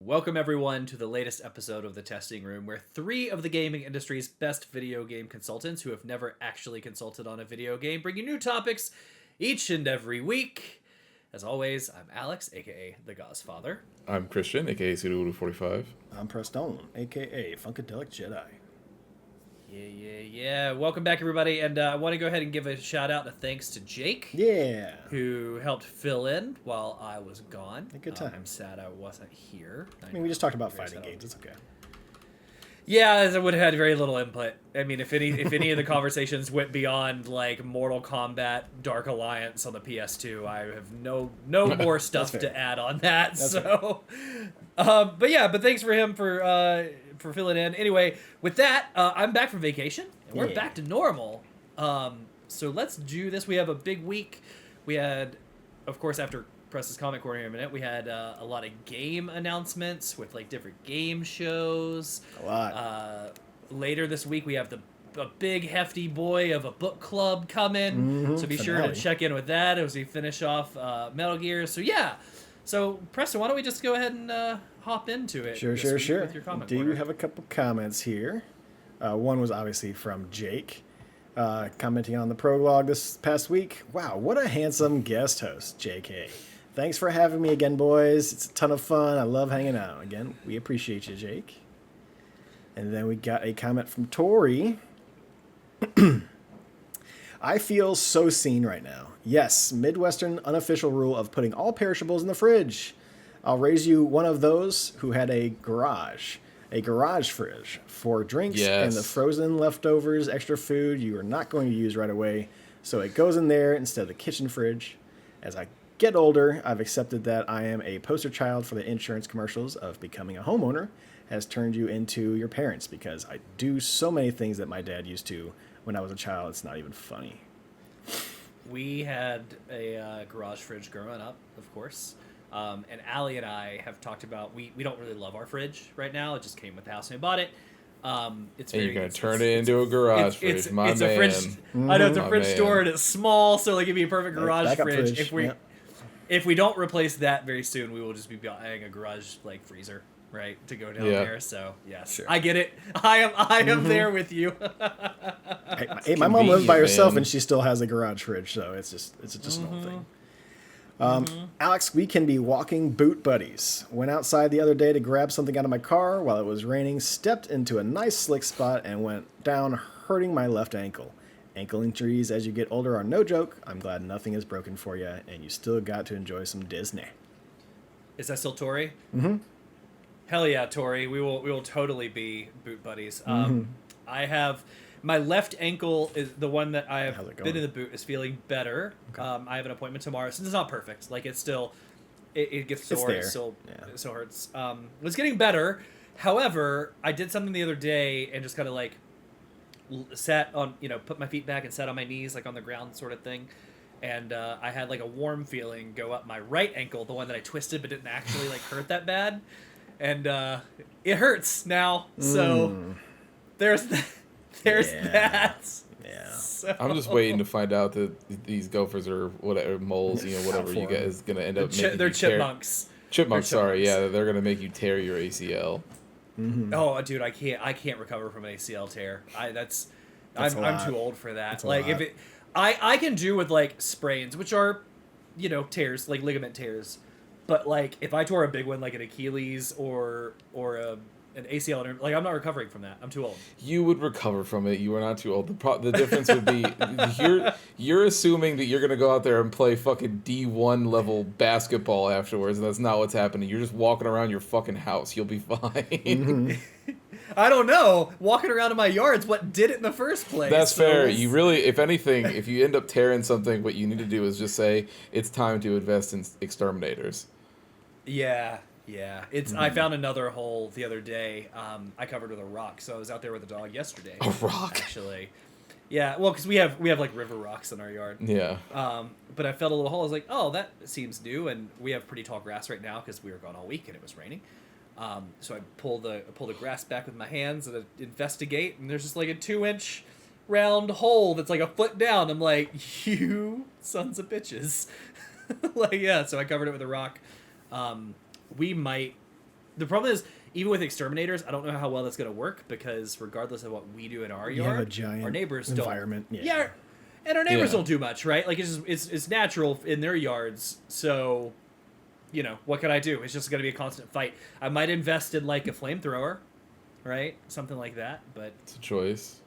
Welcome everyone to the latest episode of The Testing Room, where three of the gaming industry's best video game consultants who have never actually consulted on a video game bring you new topics each and every week. As always, I'm Alex, aka The Gozfather. I'm Christian, aka Sudoku45. I'm Preston, aka Funkadelic Jedi. Yeah. Welcome back, everybody. And I want to go ahead and give a shout out and thanks to Jake. Yeah. Who helped fill in while I was gone. A good time. I'm sad I wasn't here. I mean, we just talked about fighting games. It's okay. Yeah, as I would have had very little input. I mean, if any of the conversations went beyond like Mortal Kombat Dark Alliance on the PS2, I have no more stuff to add on that. That's but thanks for him for filling in. Anyway, with that, I'm back from vacation and we're back to normal. So let's do this. We have a big week. We had, of course, after Press's comment corner here in a minute, we had a lot of game announcements with like different game shows. A lot. Later this week, we have a big hefty boy of a book club coming. So be sure to check in with that as we finish off Metal Gear. So yeah. So Preston, why don't we just go ahead and hop into it? Sure. With your comment Do corner. have a couple comments here. One was obviously from Jake, commenting on the Prologue this past week. Wow, what a handsome guest host, JK. Thanks for having me again, boys. It's a ton of fun. I love hanging out. Again, we appreciate you, Jake. And then we got a comment from Tori. I feel so seen right now. Yes, Midwestern unofficial rule of putting all perishables in the fridge. I'll raise you one of those who had a garage fridge for drinks and the frozen leftovers, extra food you are not going to use right away. So it goes in there instead of the kitchen fridge. As I get older, I've accepted that I am a poster child for the insurance commercials of becoming a homeowner has turned you into your parents because I do so many things that my dad used to when I was a child. It's not even funny. We had a garage fridge growing up, of course. And Allie and I have talked about, we don't really love our fridge right now. It just came with the house when we bought it. You're going to turn it into a garage fridge, it's a fridge. I know it's a fridge store and it's small, so like it'd be a perfect garage fridge. If we don't replace that very soon, we will just be buying a garage like freezer, right, to go down there. So yes, sure. I get it. I am there with you. Hey, my mom lives by herself and she still has a garage fridge, so it's just an old thing. Alex, we can be walking boot buddies. Went outside the other day to grab something out of my car while it was raining, stepped into a nice slick spot and went down, hurting my left ankle. Ankle injuries as you get older are no joke. I'm glad nothing is broken for you, and you still got to enjoy some Disney. Is that still Tori? Mm-hmm. Hell yeah, Tori. We will totally be boot buddies. I have my left ankle is the one that I have been in the boot is feeling better. Okay. I have an appointment tomorrow. Since it's not perfect, like it's still it gets sore. It still hurts. It's getting better. However, I did something the other day and just kind of like sat on, put my feet back and sat on my knees like on the ground sort of thing. And I had like a warm feeling go up my right ankle, the one that I twisted but didn't actually like hurt that bad. And it hurts now. So there's that. Yeah. So. I'm just waiting to find out that these gophers or whatever moles, whatever you get is going to end up making they're chipmunks. Chipmunks, sorry. Yeah, they're going to make you tear your ACL. Oh, dude, I can't recover from an ACL tear. I'm too old for that. Like I can do with like sprains, which are, tears, like ligament tears. But like if I tore a big one like an Achilles or an ACL, like I'm not recovering from that. I'm too old. You would recover from it. You are not too old. The difference would be you're assuming that you're gonna go out there and play fucking D1 level basketball afterwards, and that's not what's happening. You're just walking around your fucking house. You'll be fine. I don't know. Walking around in my yard's what did it in the first place. That's fair. You really, if anything, if you end up tearing something, what you need to do is just say it's time to invest in exterminators. Yeah. It's. I found another hole the other day. I covered with a rock, so I was out there with a dog yesterday. A rock, actually. Yeah, well, because we have like river rocks in our yard. Yeah. But I felt a little hole. I was like, oh, that seems new, and we have pretty tall grass right now because we were gone all week and it was raining. So I pull the grass back with my hands and I investigate, and there's just like a 2-inch round hole that's like a foot down. I'm like, you sons of bitches. So I covered it with a rock. We might The problem is, even with exterminators, I don't know how well that's going to work because regardless of what we do in our yard, have a giant our neighbors environment. don't. Yeah, and our neighbors don't do much, right? Like it's natural in their yards, so what can I do? It's just going to be a constant fight. I might invest in like a flamethrower, right? Something like that, but it's a choice.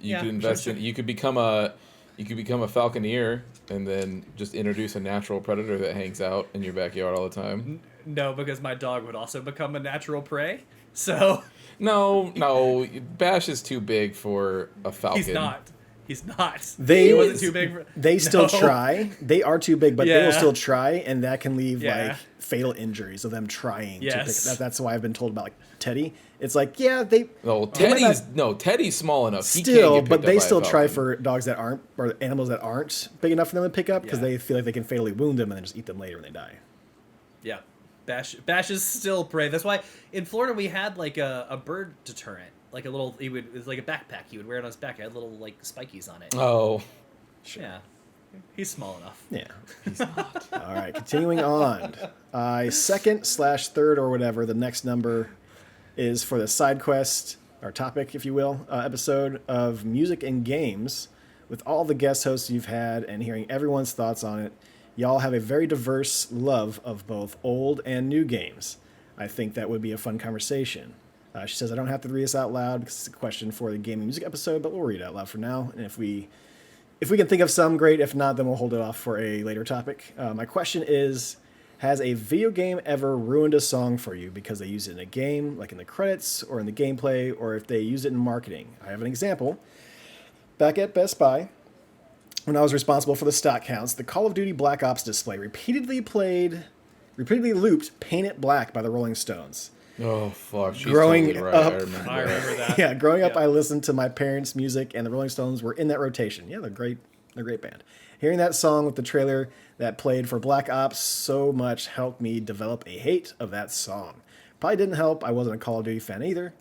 You Yeah, could invest sure. in. You could become a falconeer and then just introduce a natural predator that hangs out in your backyard all the time. No, because my dog would also become a natural prey. So No, Bash is too big for a falcon. He's not. He wasn't too big. They still try. They are too big, but they will Yeah. still try, and that can leave Yeah. like fatal injuries of them trying to pick Yes. it. That's why I've been told about like Teddy. It's like, yeah, they No, they might Teddy's small enough. still, he can't get picked but up they by a still try falcon. for dogs that aren't, or animals that aren't big enough for them to pick up because Yeah. they feel like they can fatally wound them and then just eat them later when they die. Yeah. Bash is still prey. That's why in Florida we had like a bird deterrent. Like a little, it was like a backpack he would wear on his back. It had little like spikies on it. Oh, Yeah. He's small enough. Yeah. He's not. All right, continuing on. Second/third or whatever, the next number is for the side quest, or topic, if you will, episode of music and games. With all the guest hosts you've had and hearing everyone's thoughts on it, y'all have a very diverse love of both old and new games. I think that would be a fun conversation. She says I don't have to read this out loud because it's a question for the gaming music episode, but we'll read it out loud for now. And if we can think of some, great. If not, then we'll hold it off for a later topic. My question is, has a video game ever ruined a song for you because they use it in a game, like in the credits or in the gameplay, or if they use it in marketing? I have an example. Back at Best Buy, when I was responsible for the stock counts, the Call of Duty Black Ops display repeatedly looped Paint It Black by the Rolling Stones. oh fuck! She's Growing totally right. up- I remember that. Yeah, growing up, I listened to my parents' music, and the Rolling Stones were in that rotation. Yeah, they're great. They're a great band. Hearing that song with the trailer that played for Black Ops so much helped me develop a hate of that song. Probably didn't help. I wasn't a Call of Duty fan either.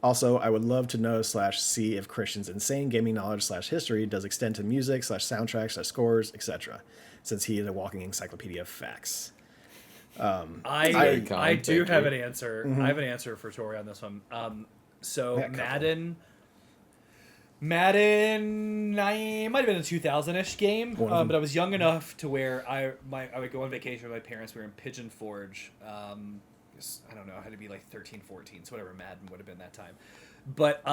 Also, I would love to know / see if Christian's insane gaming knowledge / history does extend to music / soundtracks / scores, etc., since he is a walking encyclopedia of facts. I do Thank have you. an answer. I have an answer for Tori on this one. So Got a couple. Madden, I might have been a 2000-ish game, One of them. but I was young enough to where I would go on vacation with my parents. We were in Pigeon Forge. I don't know, I had to be like 13, 14, so whatever Madden would have been that time. But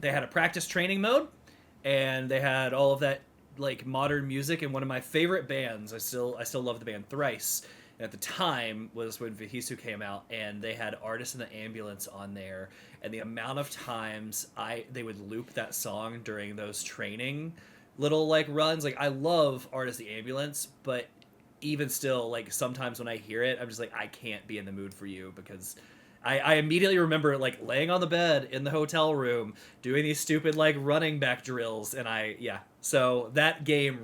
they had a practice training mode, and they had all of that like modern music. And one of my favorite bands, I still love the band Thrice. And at the time was when Vihisu came out, and they had Artist in the Ambulance on there. And the amount of times they would loop that song during those training little like runs. Like I love Artist the Ambulance, but even still, like sometimes when I hear it, I'm just like, I can't be in the mood for you because I immediately remember like laying on the bed in the hotel room doing these stupid like running back drills, and so that game,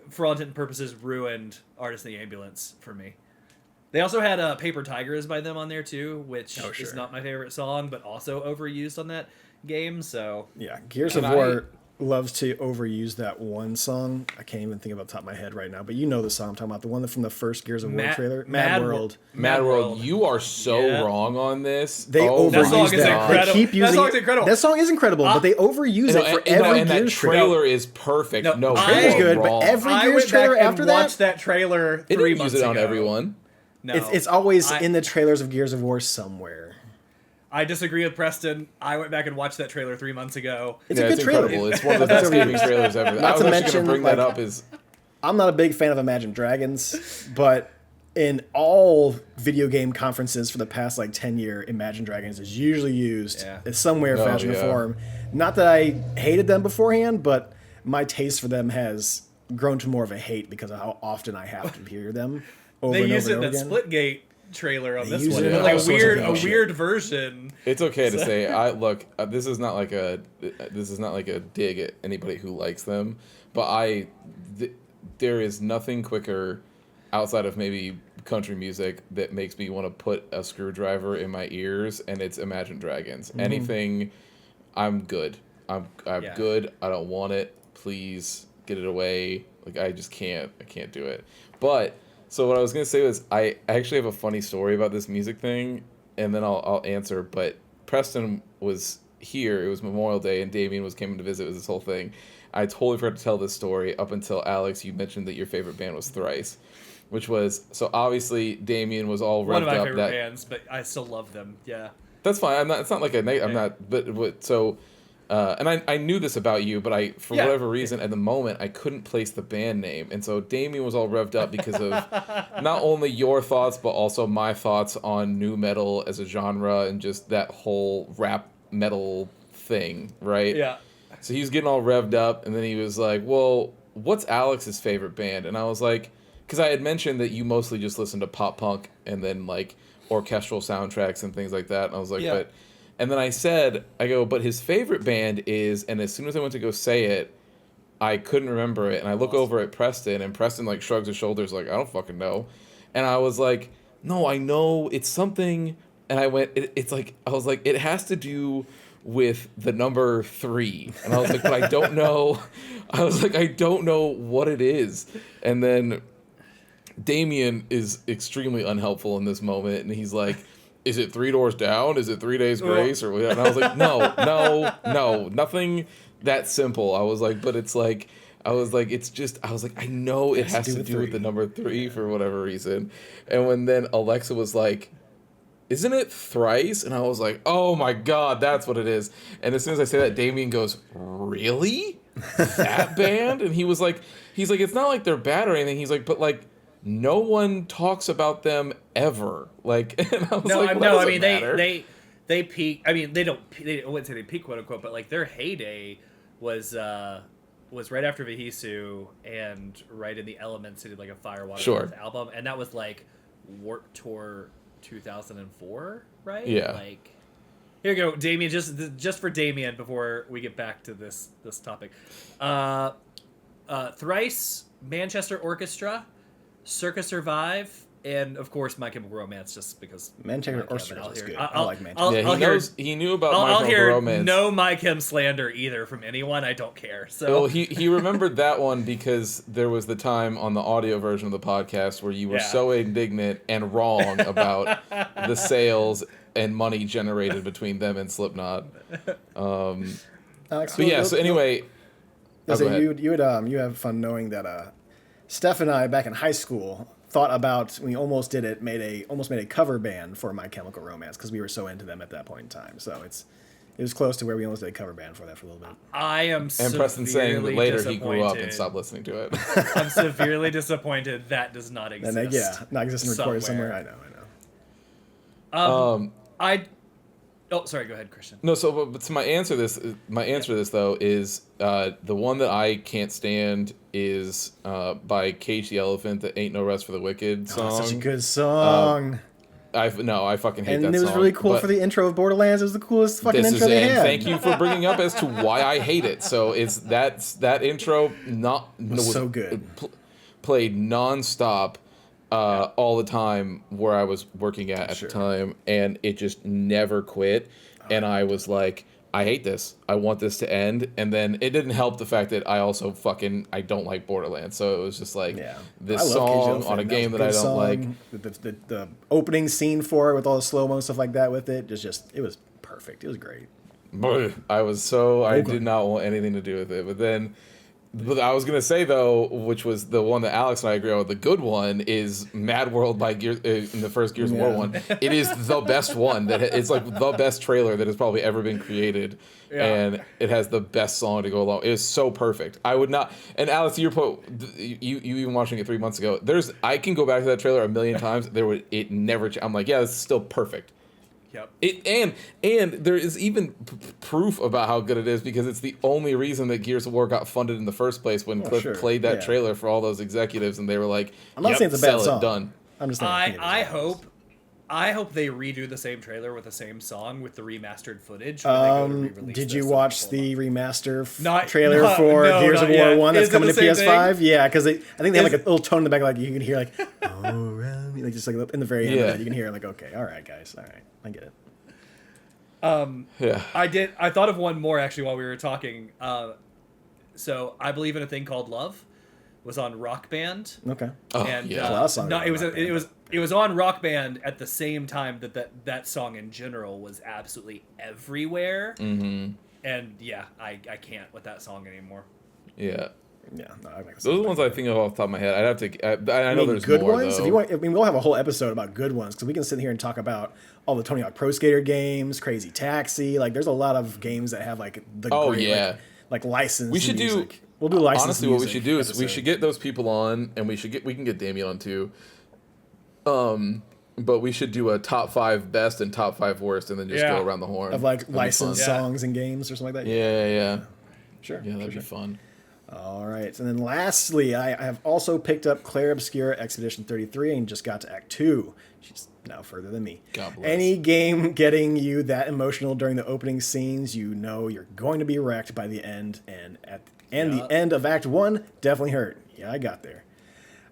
for all intent and purposes, ruined Artist in the Ambulance for me. They also had Paper Tigers by them on there too, which is not my favorite song, but also overused on that game. So Yeah, Gears of War loves to overuse that one song. I can't even think about the top of my head right now, but you know the song I'm talking about, the one from the first Gears of War trailer, Mad World. Mad World, you are so wrong on this. They oh overuse That song is that. incredible. They keep using That song's incredible. That song is incredible, but they overuse it for every and that Gears trailer. trailer is perfect. No, No, trailer's you're good, but wrong. every I Gears went trailer back after and that, watched that trailer They 3 didn't months use it ago. on everyone. No, it's always in the trailers of Gears of War somewhere. I disagree with Preston. I went back and watched that trailer 3 months ago. It's yeah, a good it's trailer. incredible. It's one of the best gaming trailers ever. Not I was to actually mention, going to bring that like, up. Is I'm not a big fan of Imagine Dragons, but in all video game conferences for the past like 10 years, Imagine Dragons is usually used in some way or fashion or form. Not that I hated them beforehand, but my taste for them has grown to more of a hate because of how often I have to hear them over They and used over it and in over that again. Splitgate trailer on this use one. it in But all like sorts of a shit. weird version. it's okay to say. This is not like a dig at anybody who likes them, but there is nothing quicker outside of maybe country music that makes me want to put a screwdriver in my ears, and it's Imagine Dragons. Mm-hmm. Anything, I'm good. I'm good. I don't want it. Please get it away. Like I just can't. I can't do it. But So what I was gonna say was I actually have a funny story about this music thing, and then I'll answer. But Preston was here. It was Memorial Day, and Damien was coming to visit. It was this whole thing. I totally forgot to tell this story up until Alex, you mentioned that your favorite band was Thrice, which was so obviously Damien was all revved up. One of my favorite bands, but I still love them. Yeah. That's fine. I'm not. It's not like a negative. I'm not. But so. And I knew this about you, but for whatever reason, at the moment, I couldn't place the band name. And so Damien was all revved up because of not only your thoughts, but also my thoughts on nu metal as a genre and just that whole rap metal thing, right? Yeah. So he was getting all revved up, and then he was like, well, what's Alex's favorite band? And I was like, because I had mentioned that you mostly just listen to pop punk and then, like, orchestral soundtracks and things like that. And I was like, but... And then I go, but his favorite band is, and as soon as I went to go say it, I couldn't remember it. And I look over at Preston, and Preston, like, shrugs his shoulders, like, I don't fucking know. And I was like, no, I know, it's something. And I went, I was like, it has to do with the number 3. And I was like, but I don't know. I was like, I don't know what it is. And then Damien is extremely unhelpful in this moment, and he's like, is it 3 Doors Down? Is it 3 Days Grace? Or and I was like, no, nothing that simple. I was like, but it's like, I know it has to do with the number 3 for whatever reason. And when then Alexa was like, isn't it Thrice? And I was like, oh my God, that's what it is. And as soon as I say that, Damien goes, really? That band? And he's like, it's not like they're bad or anything. He's like, but like, no one talks about them ever. Like, and I was I mean, they peak. I mean, I wouldn't say they peak, quote unquote, but like their heyday was right after Vihisu and right in the Elements. They did like a Firewater album, and that was like Warped Tour 2004, right? Yeah. Like, here you go, Damien. Just for Damien before we get back to this topic. Thrice, Manchester Orchestra, Circa Survive, and of course My Chemical Romance, just because Manchester Orchestra is good. I like Manchester. He knew about My Chemical Romance. No My Chem slander either from anyone. I don't care. So well, he remembered that one because there was the time on the audio version of the podcast where you were so indignant and wrong about the sales and money generated between them and Slipknot. Alex, but yeah. So anyway, you have fun knowing that. Steph and I, back in high school, thought about, we almost made a cover band for My Chemical Romance because we were so into them at that point in time. So it was close to where we almost did a cover band for that for a little bit. I am and Preston saying that later he grew up and stopped listening to it. I'm severely disappointed that does not exist. And not exist and recorded somewhere. I know. Oh, sorry. Go ahead, Christian. No, so but to my answer to this though is the one that I can't stand is by Cage the Elephant, the Ain't No Rest for the Wicked song. Such a good song. I fucking hate that song. And it was really cool for the intro of Borderlands. It was the coolest fucking intro they had. Thank you for bringing up as to why I hate it. So that intro was so good. Played nonstop. All the time where I was working at the time, and it just never quit. And I was like, I hate this. I want this to end. And then it didn't help the fact that I also I don't like Borderlands. So it was just like this song on a game that I don't like. The opening scene for it with all the slow-mo and stuff like that with it, it was perfect. It was great. I did not want anything to do with it. But I was going to say, though, which was the one that Alex and I agree on, the good one is Mad World by in the first Gears of War one. It is the best one. It's like the best trailer that has probably ever been created. Yeah. And it has the best song to go along. It is so perfect. I would not... And Alex, to your point, you even watching it 3 months ago, I can go back to that trailer a million times. It never... I'm like, yeah, it's still perfect. Yep. And there is even proof about how good it is because it's the only reason that Gears of War got funded in the first place when Cliff played that trailer for all those executives and they were like, I'm not saying it's a bad song. Done. I'm just saying I hope they redo the same trailer with the same song with the remastered footage. Did you watch the remaster trailer for Gears of War 1 that's coming to PS5? Thing? Yeah, because I think they have like a little tone in the back, like you can hear like, oh, around me, like just like in the very end of it, you can hear like, okay, all right, guys, all right, I get it. I thought of one more actually while we were talking. So I Believe in a Thing Called Love was on Rock Band. Okay. Oh, And yeah. no, it was on Rock Band at the same time that song in general was absolutely everywhere. Mm-hmm. And yeah, I can't with that song anymore. Yeah. Yeah, no, those are the ones I think of off the top of my head. I'd have to. I know there's good more, ones. though. If you want, I mean, we'll have a whole episode about good ones because we can sit here and talk about all the Tony Hawk Pro Skater games, Crazy Taxi. Like, there's a lot of games that have like the like licensed. We should music. We'll do licensed. Honestly, what we should do is we should get those people on, and we can get Damien on too. But we should do a top 5 best and top 5 worst, and then just go around the horn of like licensed songs and games or something like that. Yeah. Sure. Yeah, that'd be fun. All right, and then lastly, I have also picked up Claire Obscura Expedition 33 and just got to Act 2. She's now further than me. God bless. Any game getting you that emotional during the opening scenes, you know you're going to be wrecked by the end, and the end of Act 1 definitely hurt. Yeah, I got there.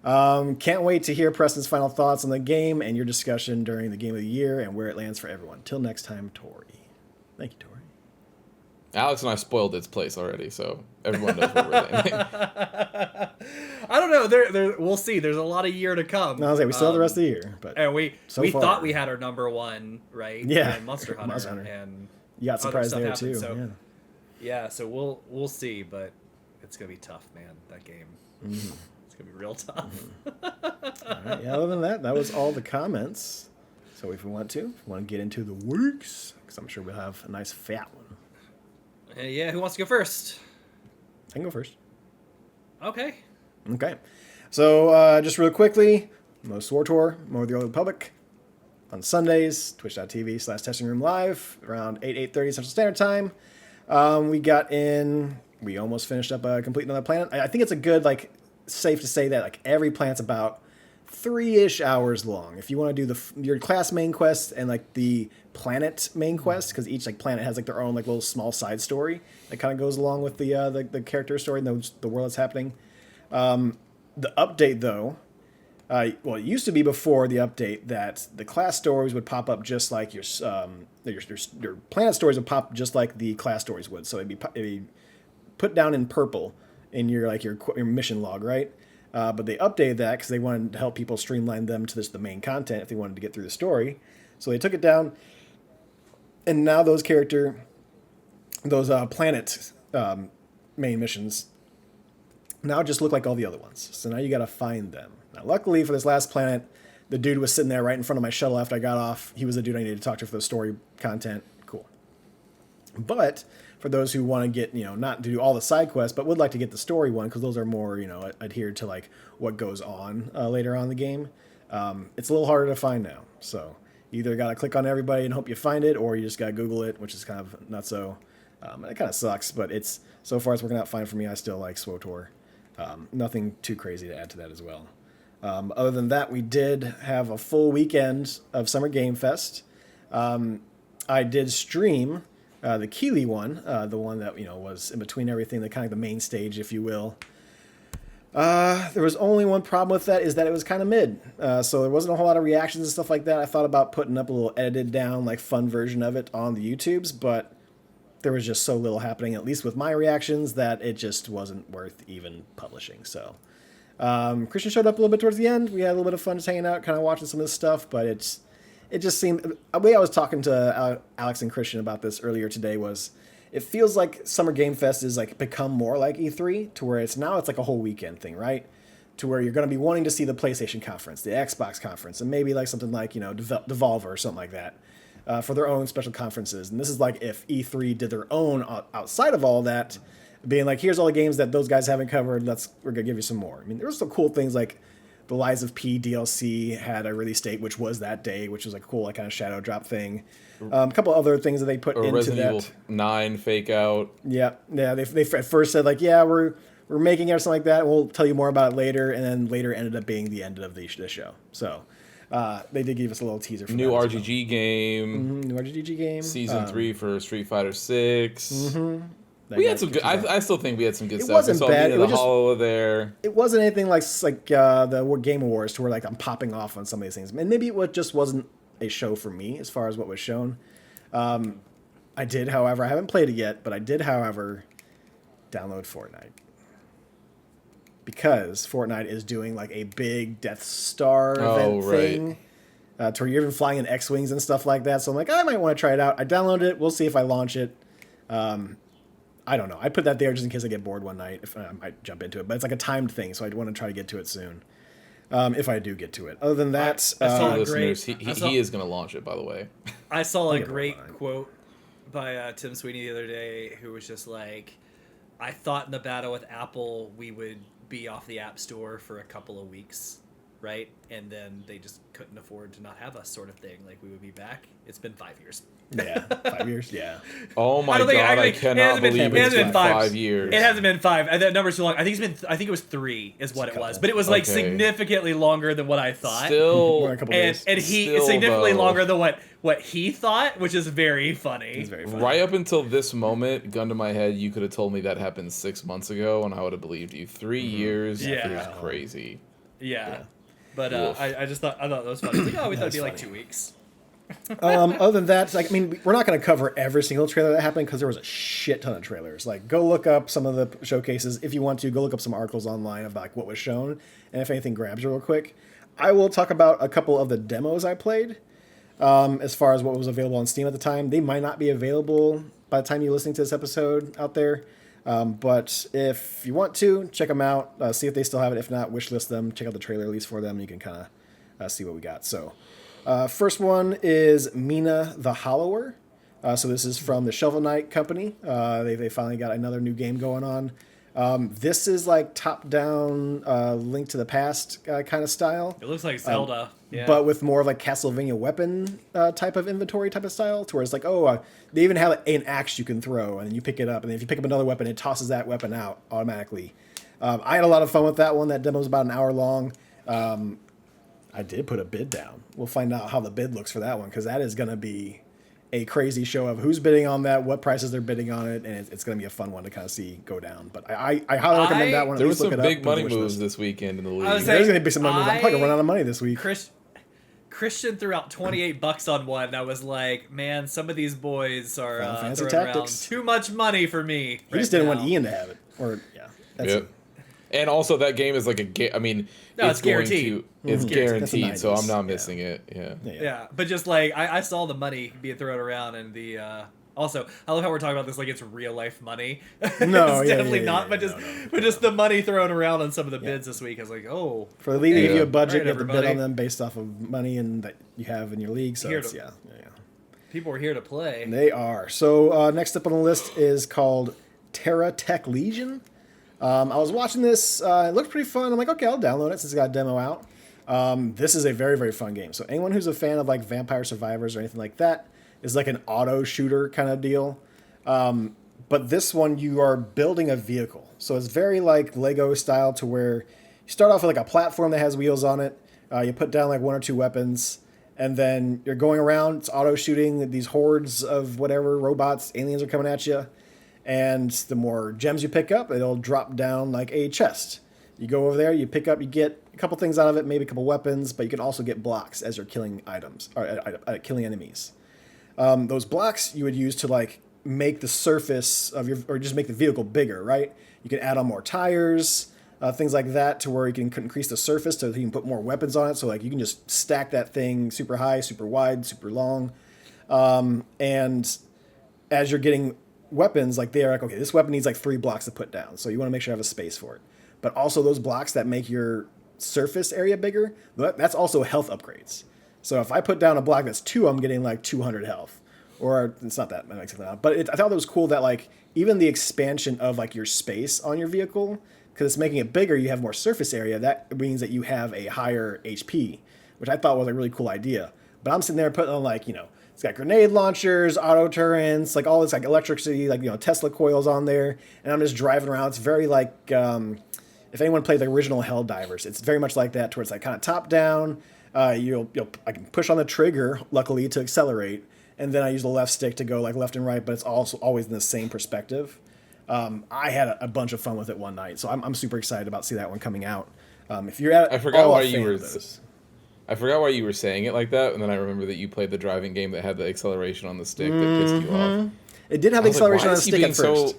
Can't wait to hear Preston's final thoughts on the game and your discussion during the Game of the Year and where it lands for everyone. Till next time, Tori. Thank you, Tori. Alex and I spoiled its place already, so everyone knows where we're landing. I don't know. There, we'll see. There's a lot of year to come. No, I was like, we still have the rest of the year, but and we far, thought we had our number one right. Yeah, in Monster Hunter, and you got surprised there happened, too. So, yeah. So we'll see, but it's gonna be tough, man. That game. Mm-hmm. It's gonna be real tough. Mm-hmm. All right, yeah, other than that was all the comments. So if we want to get into the weeks, because I'm sure we'll have a nice fat one. Yeah, who wants to go first? I can go first. Okay. So just real quickly, Most War Tour, More of the Old Republic, on Sundays, twitch.tv/testingroomlive, around 8:30 Central Standard Time. We almost finished up Complete Another Planet. I think it's a good, like, safe to say that, like, every planet's about 3-ish hours long. If you want to do your class main quest and like the planet main quest, because each like planet has like their own like little small side story that kind of goes along with the character story and the world that's happening. The update though, well, it used to be before the update that the class stories would pop up just like your planet stories would pop just like the class stories would. So it'd be put down in purple in your mission log, right? But they updated that because they wanted to help people streamline them to the main content if they wanted to get through the story. So they took it down, and now those planet main missions now just look like all the other ones. So now you got to find them. Now, luckily for this last planet, the dude was sitting there right in front of my shuttle after I got off. He was the dude I needed to talk to for the story content. Cool. But for those who want to get, not to do all the side quests, but would like to get the story one, because those are more, adhered to like what goes on later on in the game. It's a little harder to find now. So you either got to click on everybody and hope you find it, or you just got to Google it, which is kind of not so. It kind of sucks, but so far it's working out fine for me. I still like SWTOR. Nothing too crazy to add to that as well. Other than that, we did have a full weekend of Summer Game Fest. I did stream the Keeley one, the one that was in between everything, the kind of the main stage, if you will. There was only one problem with that, is that it was kind of mid. So there wasn't a whole lot of reactions and stuff like that. I thought about putting up a little edited down, like fun version of it on the YouTubes, but there was just so little happening, at least with my reactions, that it just wasn't worth even publishing. So Christian showed up a little bit towards the end. We had a little bit of fun just hanging out, kind of watching some of this stuff, but it just seemed, the way I was talking to Alex and Christian about this earlier today was, it feels like Summer Game Fest is like become more like E3, to where it's like a whole weekend thing, right? To where you're going to be wanting to see the PlayStation conference, the Xbox conference, and maybe like something like, Devolver or something like that, for their own special conferences. And this is like if E3 did their own outside of all that, being like, here's all the games that those guys haven't covered, we're going to give you some more. I mean, there were some cool things like the Lies of P DLC had a release date, which was that day, which was like a cool, like kind of shadow drop thing. A couple other things that they put into Resident that. Evil 9 fake out. Yeah. They at first said like, yeah, we're making it or something like that. We'll tell you more about it later, and then later ended up being the end of the show. So they did give us a little teaser for new that RGG game. New RGG game. Season 3 for Street Fighter 6. Mm-hmm. We had some good. I still think we had some good stuff. Wasn't bad. It was just Hollow there. It wasn't anything like the Game Awards, to where like I'm popping off on some of these things. And maybe it just wasn't a show for me as far as what was shown. I did, however, I haven't played it yet, but I did, however, download Fortnite because Fortnite is doing like a big Death Star event thing. To where you're even flying in X-Wings and stuff like that. So I'm like, I might want to try it out. I downloaded it. We'll see if I launch it. I don't know. I put that there just in case I get bored one night. If I might jump into it. But it's like a timed thing, so I want to try to get to it soon. If I do get to it. Other than that... I saw listeners, he is going to launch it, by the way. I saw a great quote by Tim Sweeney the other day, who was just like, I thought in the battle with Apple, we would be off the App Store for a couple of weeks. Right? And then they just couldn't afford to not have us, sort of thing. Like, we would be back. It's been 5 years. Yeah, 5 years? Yeah. Oh my God, I cannot believe it's been 5 years. It hasn't been 5. That number's too long. I think it was 3 is what it was. But it was, like, significantly longer than what I thought. Still. More than a couple days. And significantly longer than what he thought, which is very funny. It's very funny. Right up until this moment, gun to my head, you could have told me that happened 6 months ago, and I would have believed you. 3 years is crazy. Yeah. But I thought that was funny. Like, we thought it'd be like 2 weeks. Other than that, like, I mean, we're not going to cover every single trailer that happened because there was a shit ton of trailers. Like, go look up some of the showcases if you want to. Go look up some articles online of like what was shown, and if anything grabs you real quick. I will talk about a couple of the demos I played. As far as what was available on Steam at the time, they might not be available by the time you're listening to this episode out there. But if you want to, check them out, see if they still have it. If not, wishlist them, check out the trailer release for them, and you can kind of see what we got. So, first one is Mina the Hollower. So this is from the Shovel Knight company. They finally got another new game going on. This is like top-down Link to the Past kind of style. It looks like Zelda. Yeah. But with more of like Castlevania weapon type of inventory type of style, to where it's like, they even have an axe you can throw, and then you pick it up, and then if you pick up another weapon, it tosses that weapon out automatically. I had a lot of fun with that one. That demo was about an hour long. I did put a bid down. We'll find out how the bid looks for that one, because that is going to be a crazy show of who's bidding on that, what prices they're bidding on it, and it's going to be a fun one to kind of see go down. But I highly recommend that one. There was some big money moves this weekend in the league. There's going to be some money moves. I'm probably going to run out of money this week. Christian threw out $28 on one. I was like, man, some of these boys are throwing around too much money for me. He just didn't want Ian to have it. Or that's it. And also, that game is like it's guaranteed. It's guaranteed, so I'm not missing it. Yeah, but just like I saw the money being thrown around, and the also I love how we're talking about this like it's real life money. No, it's definitely not. But just the money thrown around on some of the bids this week. I was like, for the league, they give you a budget, you have to bid on them based off of money and that you have in your league. So people are here to play. They are. So next up on the list is called Terra Tech Legion. I was watching this. It looked pretty fun. I'm like, okay, I'll download it since it's got a demo out. This is a very, very fun game. So anyone who's a fan of like Vampire Survivors or anything like that is like an auto shooter kind of deal. But this one, you are building a vehicle. So it's very like Lego style, to where you start off with like a platform that has wheels on it. You put down like 1 or 2 weapons, and then you're going around. It's auto shooting. These hordes of whatever robots, aliens are coming at you. And the more gems you pick up, it'll drop down like a chest. You go over there, you pick up, you get a couple things out of it, maybe a couple weapons, but you can also get blocks as you're killing items, or killing enemies. Those blocks you would use to like make the surface of or just make the vehicle bigger, right? You can add on more tires, things like that, to where you can increase the surface so that you can put more weapons on it. So like you can just stack that thing super high, super wide, super long. And as you're getting weapons, like they're like, okay, this weapon needs like 3 blocks to put down, so you want to make sure you have a space for it. But also those blocks that make your surface area bigger, that's also health upgrades. So if I put down a block that's 2, I'm getting like 200 health, or it's not that makes it out. But I thought it was cool that like even the expansion of like your space on your vehicle, because it's making it bigger, you have more surface area. That means that you have a higher HP, which I thought was a really cool idea. But I'm sitting there putting on like, it's got grenade launchers, auto turrets, like all this like electricity, like, Tesla coils on there. And I'm just driving around. It's very like, if anyone played the original Helldivers, it's very much like that, towards like kind of top down. I can push on the trigger, luckily, to accelerate. And then I use the left stick to go like left and right, but it's also always in the same perspective. I had a bunch of fun with it one night. So I'm super excited about seeing that one coming out. If you're at I forgot why you were saying it like that, and then I remember that you played the driving game that had the acceleration on the stick that pissed you off. It did have the acceleration on the stick at first.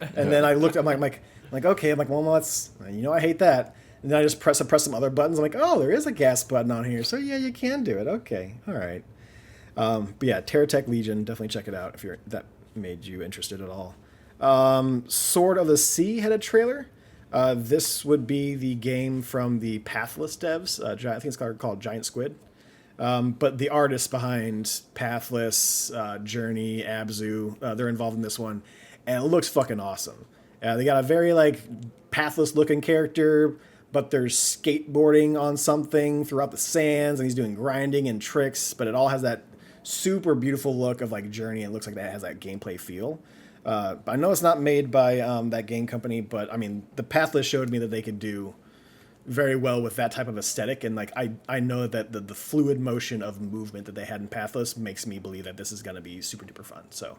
And then I looked, I'm like, like, okay, I'm like, well, that's, I hate that. And then I just press some other buttons. I'm like, oh, there is a gas button on here. So yeah, you can do it. Okay, all right. But yeah, Terratech Legion, definitely check it out if that made you interested at all. Sword of the Sea had a trailer. This would be the game from the Pathless devs. I think it's called Giant Squid. But the artists behind Pathless, Journey, Abzu, they're involved in this one, and it looks fucking awesome. They got a very Pathless looking character, but there's skateboarding on something throughout the sands, and he's doing grinding and tricks, but it all has that super beautiful look of Journey, and it looks like that has that gameplay feel. I know it's not made by that game company, but I mean, the Pathless showed me that they could do very well with that type of aesthetic, and I know that the fluid motion of movement that they had in Pathless makes me believe that this is going to be super duper fun. So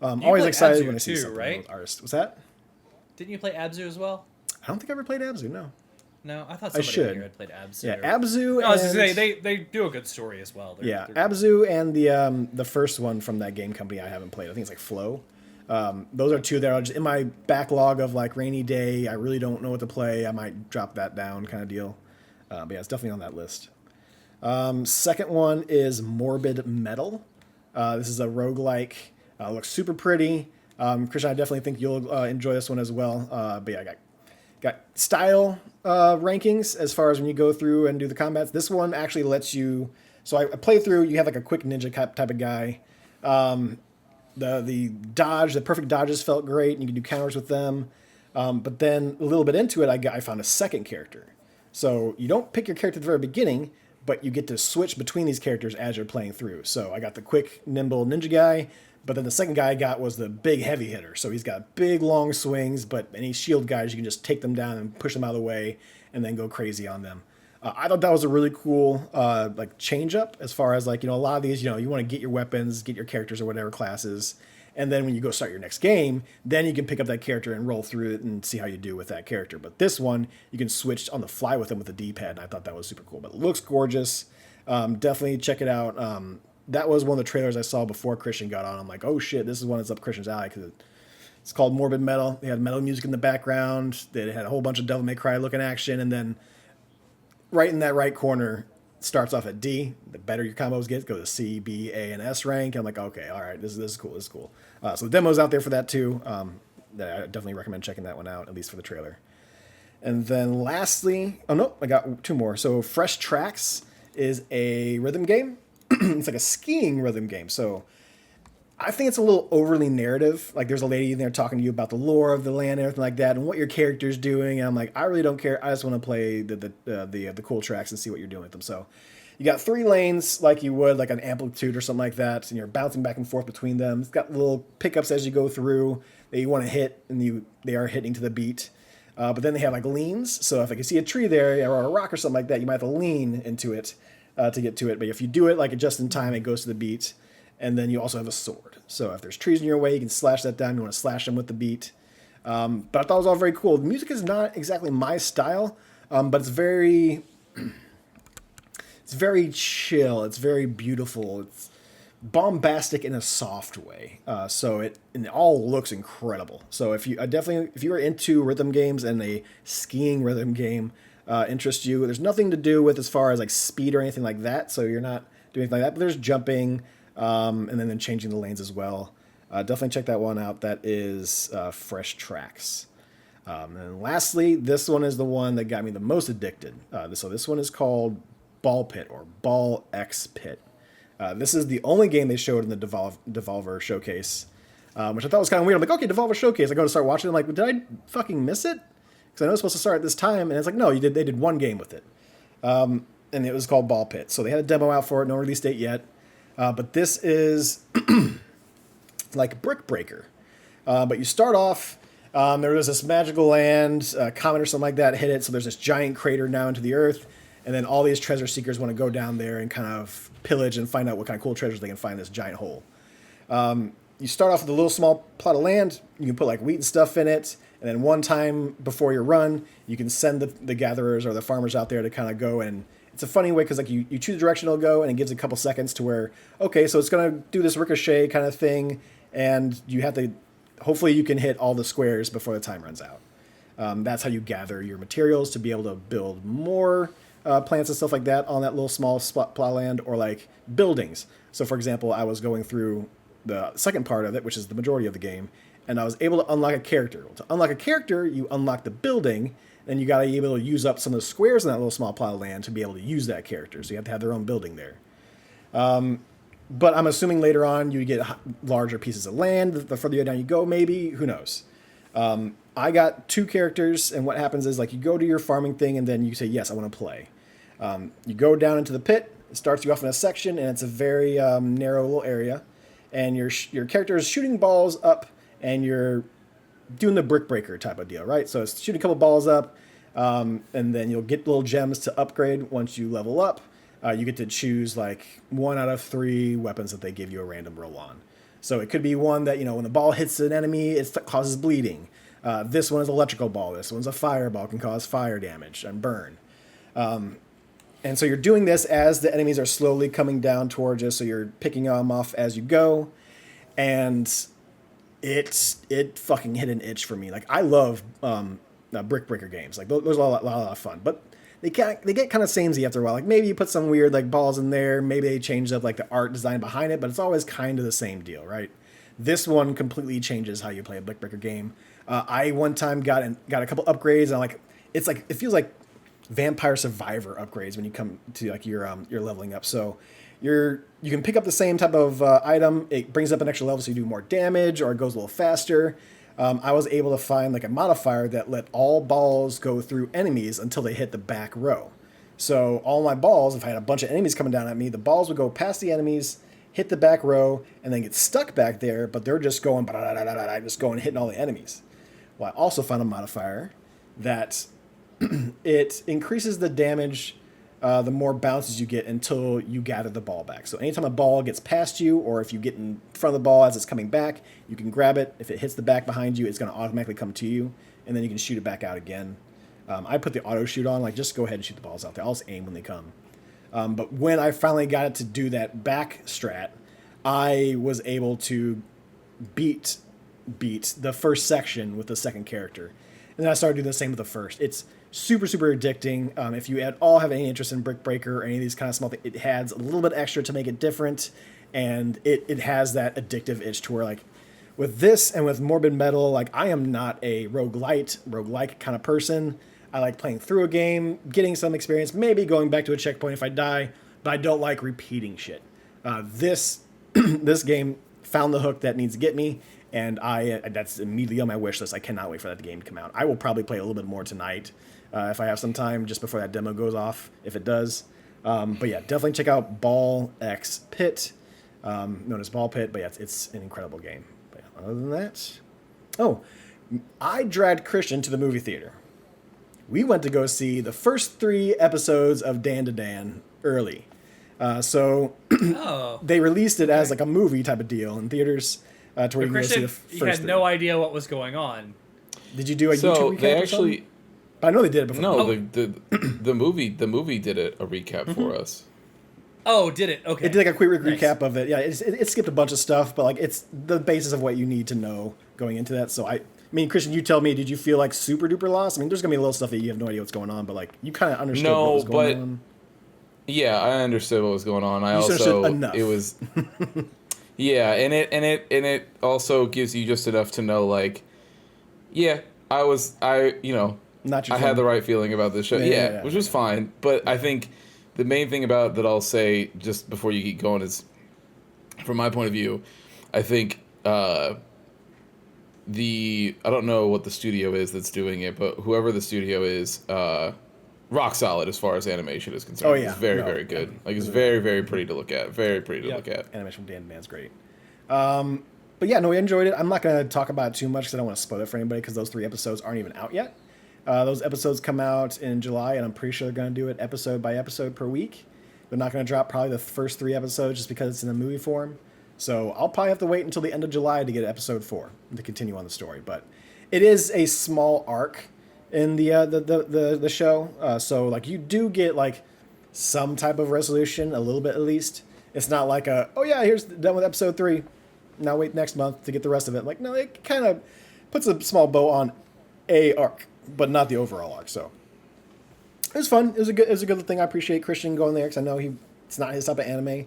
always excited when I see something with artists. Was that? Didn't you play Abzu as well? I don't think I ever played Abzu. No, I thought somebody here had played Abzu. Yeah, Abzu. No, I was going to say they do a good story as well. They're Abzu and the first one from that game company I haven't played. I think it's Flow. Those are two that are just in my backlog of rainy day. I really don't know what to play. I might drop that down kind of deal. But yeah, it's definitely on that list. Second one is Morbid Metal. This is a roguelike. Looks super pretty. Christian, I definitely think you'll enjoy this one as well. But yeah, I got style rankings as far as when you go through and do the combats. This one actually lets you. So I play through. You have a quick ninja type of guy. The perfect dodges felt great, and you can do counters with them. But then a little bit into it, I found a second character. So you don't pick your character at the very beginning, but you get to switch between these characters as you're playing through. So I got the quick, nimble ninja guy, but then the second guy I got was the big heavy hitter. So he's got big, long swings, but any shield guys, you can just take them down and push them out of the way and then go crazy on them. I thought that was a really cool change up as far as a lot of these, you want to get your weapons, get your characters or whatever classes. And then when you go start your next game, then you can pick up that character and roll through it and see how you do with that character. But this one, you can switch on the fly with them with the D-pad, and I thought that was super cool. But it looks gorgeous. Definitely check it out. That was one of the trailers I saw before Christian got on. I'm like, oh shit, this is one that's up Christian's alley because it's called Morbid Metal. They had metal music in the background. They had a whole bunch of Devil May Cry looking action, and then right in that right corner starts off at D. The better your combos get, go to C, B, A, and S rank. I'm like, okay, all right, this is cool. This is cool. So the demo's out there for that too. I definitely recommend checking that one out, at least for the trailer. And then lastly, I got two more. So Fresh Tracks is a rhythm game. It's like a skiing rhythm game. So I think it's a little overly narrative. There's a lady in there talking to you about the lore of the land and everything like that, and what your character's doing. And I'm like, I really don't care. I just want to play the cool tracks and see what you're doing with them. So you got 3 lanes like you would an amplitude or something like that, and you're bouncing back and forth between them. It's got little pickups as you go through that you want to hit, and they are hitting to the beat. But then they have leans. So if you see a tree there or a rock or something like that, you might have to lean into it to get to it. But if you do it just in time, it goes to the beat. And then you also have a sword. So if there's trees in your way, you can slash that down. You want to slash them with the beat. But I thought it was all very cool. The music is not exactly my style, but it's very chill. It's very beautiful. It's bombastic in a soft way. So it all looks incredible. So if you are into rhythm games and a skiing rhythm game interests you, there's nothing to do with as far as speed or anything like that. So you're not doing anything like that. But there's jumping. And then changing the lanes as well. Definitely check that one out. That is Fresh Tracks. And lastly, this one is the one that got me the most addicted. So this one is called Ball Pit or Ball X Pit. This is the only game they showed in the Devolver Showcase, which I thought was kind of weird. I'm like, okay, Devolver Showcase. I go to start watching. I'm like, did I fucking miss it? Because I know it's supposed to start at this time. And it's like, no, they did one game with it. And it was called Ball Pit. So they had a demo out for it. No release date yet. But this is like Brick Breaker. But you start off, there was this magical land, comet or something like that hit it, so there's this giant crater now into the earth, and then all these treasure seekers want to go down there and kind of pillage and find out what kind of cool treasures they can find in this giant hole. You start off with a little small plot of land, you can put wheat and stuff in it, and then one time before your run, you can send the gatherers or the farmers out there to kind of go and it's a funny way because you choose the direction it'll go and it gives a couple seconds to where, okay, so it's going to do this ricochet kind of thing and you have to, hopefully you can hit all the squares before the time runs out. That's how you gather your materials to be able to build more plants and stuff like that on that little small plot of land, or like buildings. So, for example, I was going through the second part of it, which is the majority of the game, and I was able to unlock a character. To unlock a character, you unlock the building, and you got to be able to use up some of the squares in that little small plot of land to be able to use that character. So you have to have their own building there. But I'm assuming later on you get larger pieces of land. The further down you go, maybe. Who knows? I got 2 characters, and what happens is, like, you go to your farming thing, and then you say, yes, I want to play. You go down into the pit. It starts you off in a section, and it's a very narrow little area. And your character is shooting balls up, and you're doing the brick breaker type of deal, right? So it's shoot a couple balls up, and then you'll get little gems to upgrade once you level up. You get to choose like 1 out of 3 weapons that they give you a random roll on. So it could be one that, when the ball hits an enemy, it causes bleeding. This one is electrical ball. This one's a fireball, can cause fire damage and burn. And so you're doing this as the enemies are slowly coming down towards you. So you're picking them off as you go. And it fucking hit an itch for me. Like, I love brick breaker games. Like, those are a lot of fun. But they get kind of samey after a while. Like, maybe you put some weird like balls in there. Maybe they change up like the art design behind it. But it's always kind of the same deal, right? This one completely changes how you play a brick breaker game. I one time got a couple upgrades, and it feels like Vampire Survivor upgrades when you come to like your leveling up. So you can pick up the same type of item. It brings up an extra level, so you do more damage, or it goes a little faster. I was able to find like a modifier that let all balls go through enemies until they hit the back row. So all my balls, if I had a bunch of enemies coming down at me, the balls would go past the enemies, hit the back row, and then get stuck back there. But they're just going, hitting all the enemies. Well, I also found a modifier that it increases the damage the more bounces you get until you gather the ball back. So anytime a ball gets past you, or if you get in front of the ball as it's coming back, you can grab it. If it hits the back behind you, it's going to automatically come to you, and then you can shoot it back out again. I put the auto shoot on, like, just go ahead and shoot the balls out there. I'll just aim when they come. But when I finally got it to do that back strat, I was able to beat the first section with the second character. And then I started doing the same with the first. It's super, super addicting. If you at all have any interest in Brick Breaker or any of these kind of small things, it adds a little bit extra to make it different. And it has that addictive itch to where, like, with this and with Morbid Metal, like, I am not a roguelike kind of person. I like playing through a game, getting some experience, maybe going back to a checkpoint if I die, but I don't like repeating shit. This game found the hook that needs to get me, and that's immediately on my wish list. I cannot wait for that game to come out. I will probably play a little bit more tonight if I have some time, just before that demo goes off, if it does. But yeah, definitely check out Ball X Pit, known as Ball Pit. But yeah, it's an incredible game. But yeah, other than that, I dragged Christian to the movie theater. We went to go see the first 3 episodes of Dan to Dan early. So they released it as like a movie type of deal in theaters. To where you can go see the first you had 3. no idea what was going on. Did you do a YouTube recap or something? I know they did it before. No, the movie did a recap for us. Oh, did it? Okay. It did like a quick recap of it. Yeah, it skipped a bunch of stuff, but like it's the basis of what you need to know going into that. So I mean, Christian, you tell me, did you feel like super duper lost? I mean, there's gonna be a little stuff that you have no idea what's going on, but like you kind of understood what was going on. Yeah, I understood what was going on. I also also enough. It was yeah, and it also gives you just enough to know, like, yeah, I had the right feeling about this show. Yeah, which was fine. But I think the main thing about that I'll say just before you keep going is, from my point of view, I think I don't know what the studio is that's doing it, but whoever the studio is, rock solid as far as animation is concerned. Oh yeah, it's very good. Like, it's very, very pretty to look at. Very pretty to look at. Animation from Dan Man's great. But yeah, no, we enjoyed it. I'm not going to talk about it too much because I don't want to spoil it for anybody, because those 3 episodes aren't even out yet. Those episodes come out in July, and I'm pretty sure they're going to do it episode by episode per week. They're not going to drop probably the first 3 episodes just because it's in a movie form. So I'll probably have to wait until the end of July to get episode 4 to continue on the story. But it is a small arc in the show. So like you do get like some type of resolution, a little bit at least. It's not like here's done with episode 3. Now wait next month to get the rest of it. Like, no, it kind of puts a small bow on a arc. but not the overall arc. So it was fun. It was a good thing. I appreciate Christian going there because I know it's not his type of anime,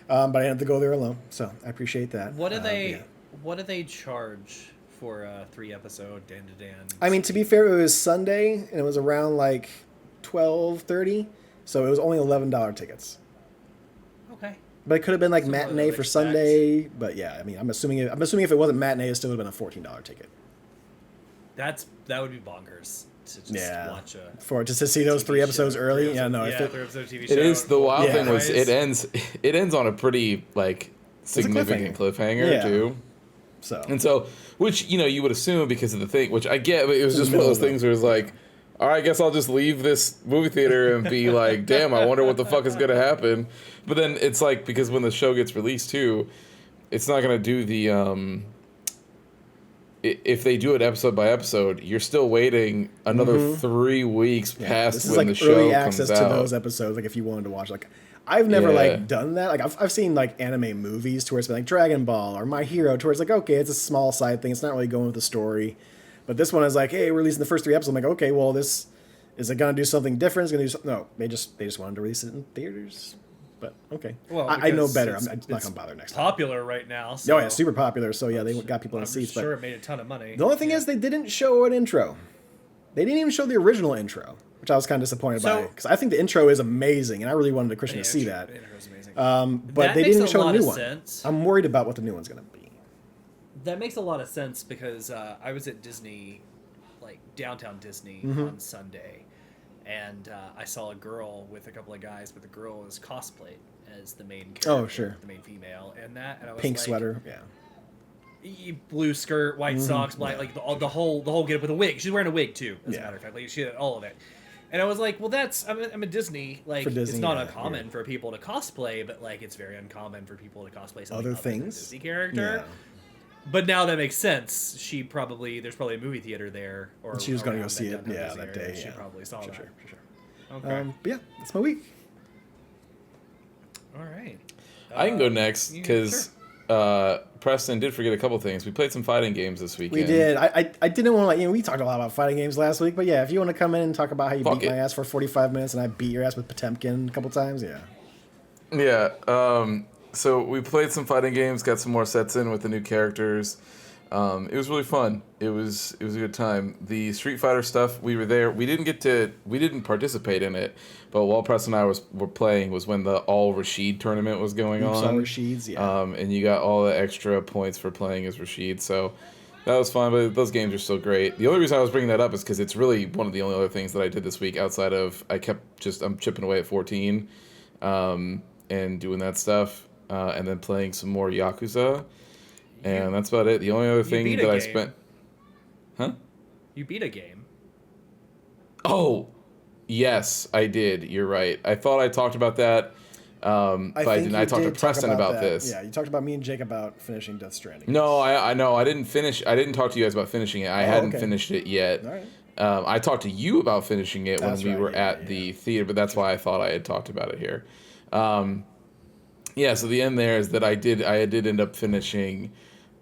but I didn't have to go there alone. So I appreciate that. What do they charge for a 3-episode Dan to Dan? I mean, to be fair, it was Sunday and it was around like 12:30, so it was only $11 tickets. Okay. But it could have been like matinee for Sunday. But yeah, I mean, I'm assuming if it wasn't matinee, it still would have been a $14 ticket. That would be bonkers to just watch just to see those 3 episodes early. Yeah, no, 3-episode TV show. It is the wild thing was it ends on a pretty like significant cliffhanger too. So which you would assume because of the thing, which I get, but it was just one of those things where it's like, all right, I guess I'll just leave this movie theater and be like, damn, I wonder what the fuck is going to happen. But then it's like, because when the show gets released too, it's not going to do the, if they do it episode by episode, you're still waiting another 3 weeks past when the show comes out. This is like early access to those episodes, like if you wanted to watch, like, I've never like done that. Like I've seen like anime movies to where it's been like Dragon Ball or My Hero, to where it's like, okay, it's a small side thing. It's not really going with the story. But this one is like, hey, we're releasing the first 3 episodes. I'm like, okay, well, is it going to do something different? Is it going to do something? No, they just wanted to release it in theaters. But okay, well, I know better. I'm not going to bother next time. Popular right now. So. Oh yeah, super popular. So yeah, they got people in the seats. I'm sure it made a ton of money. The only thing is they didn't show an intro. They didn't even show the original intro, which I was kind of disappointed by, because I think the intro is amazing, and I really wanted Christian to see that. The intro is amazing. But they didn't show a new one. I'm worried about what the new one's going to be. That makes a lot of sense because I was at Disney, like downtown Disney, on Sunday, and I saw a girl with a couple of guys, but the girl was cosplayed as the main character. Oh, sure. The main female, and I was pink like, sweater, blue skirt, white socks, black, like the whole get up with a wig. She's wearing a wig too, as a matter of fact. Like she had all of it. And I was like, well, I'm a Disney. Like, Disney, it's not uncommon for people to cosplay, but like it's very uncommon for people to cosplay something other things. Than a Disney character. Yeah. But now that makes sense. There's probably a movie theater there, or she was going to go see it. Yeah, that day. She probably saw that. For sure. Okay. But yeah, that's my week. All right. I can go next because Preston did forget a couple things. We played some fighting games this weekend. We did. I didn't want to we talked a lot about fighting games last week, but yeah, if you want to come in and talk about how you beat my ass for 45 minutes and I beat your ass with Potemkin a couple times, yeah. Yeah. So we played some fighting games, got some more sets in with the new characters. It was really fun. It was a good time. The Street Fighter stuff, we were there. We didn't participate in it, but while Preston and I were playing was when the All Rashid tournament was going on. All Rashids, yeah. And you got all the extra points for playing as Rashid, so that was fun. But those games are still great. The only reason I was bringing that up is because it's really one of the only other things that I did this week outside of I'm chipping away at 14, and doing that stuff, and then playing some more Yakuza. And that's about it. The only other thing that I spent... Huh? You beat a game. Oh, yes, I did. You're right. I thought I talked about that, but I didn't. I talked to Preston about this. Yeah, you talked about me and Jake about finishing Death Stranding. No, I know. I didn't finish. I didn't talk to you guys about finishing it. I hadn't finished it yet. All right. I talked to you about finishing it when we were at the theater, but that's why I thought I had talked about it here. Yeah, so the end there is that I did end up finishing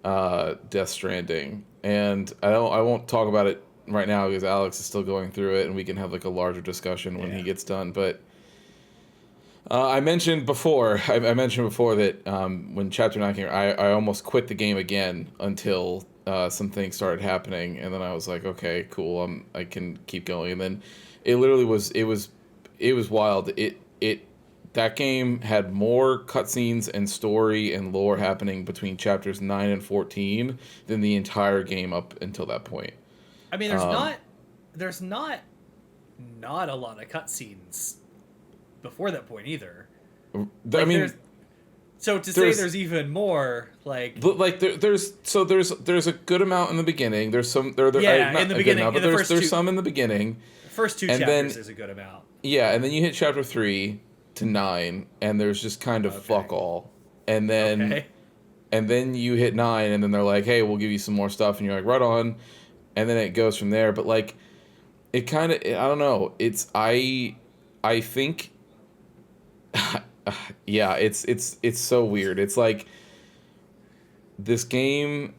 Death Stranding, and I won't talk about it right now because Alex is still going through it, and we can have like a larger discussion when he gets done. But I mentioned before that when Chapter 9 came, I almost quit the game again until some things started happening, and then I was like, okay, cool, I can keep going. And then it literally was wild. That game had more cutscenes and story and lore happening between chapters 9 and 14 than the entire game up until that point. I mean, there's not a lot of cutscenes before that point either. I mean, so to say there's even more, like there's a good amount in the beginning. There's some in the beginning. There's some in the beginning. The first 2 chapters is a good amount. Yeah, and then you hit chapter 3 to 9, and there's just kind of fuck all, and then you hit 9, and then they're like, hey, we'll give you some more stuff, and you're like, right on, and then it goes from there. But like, it kind of, I don't know, it's I think yeah, it's so weird. It's like this game,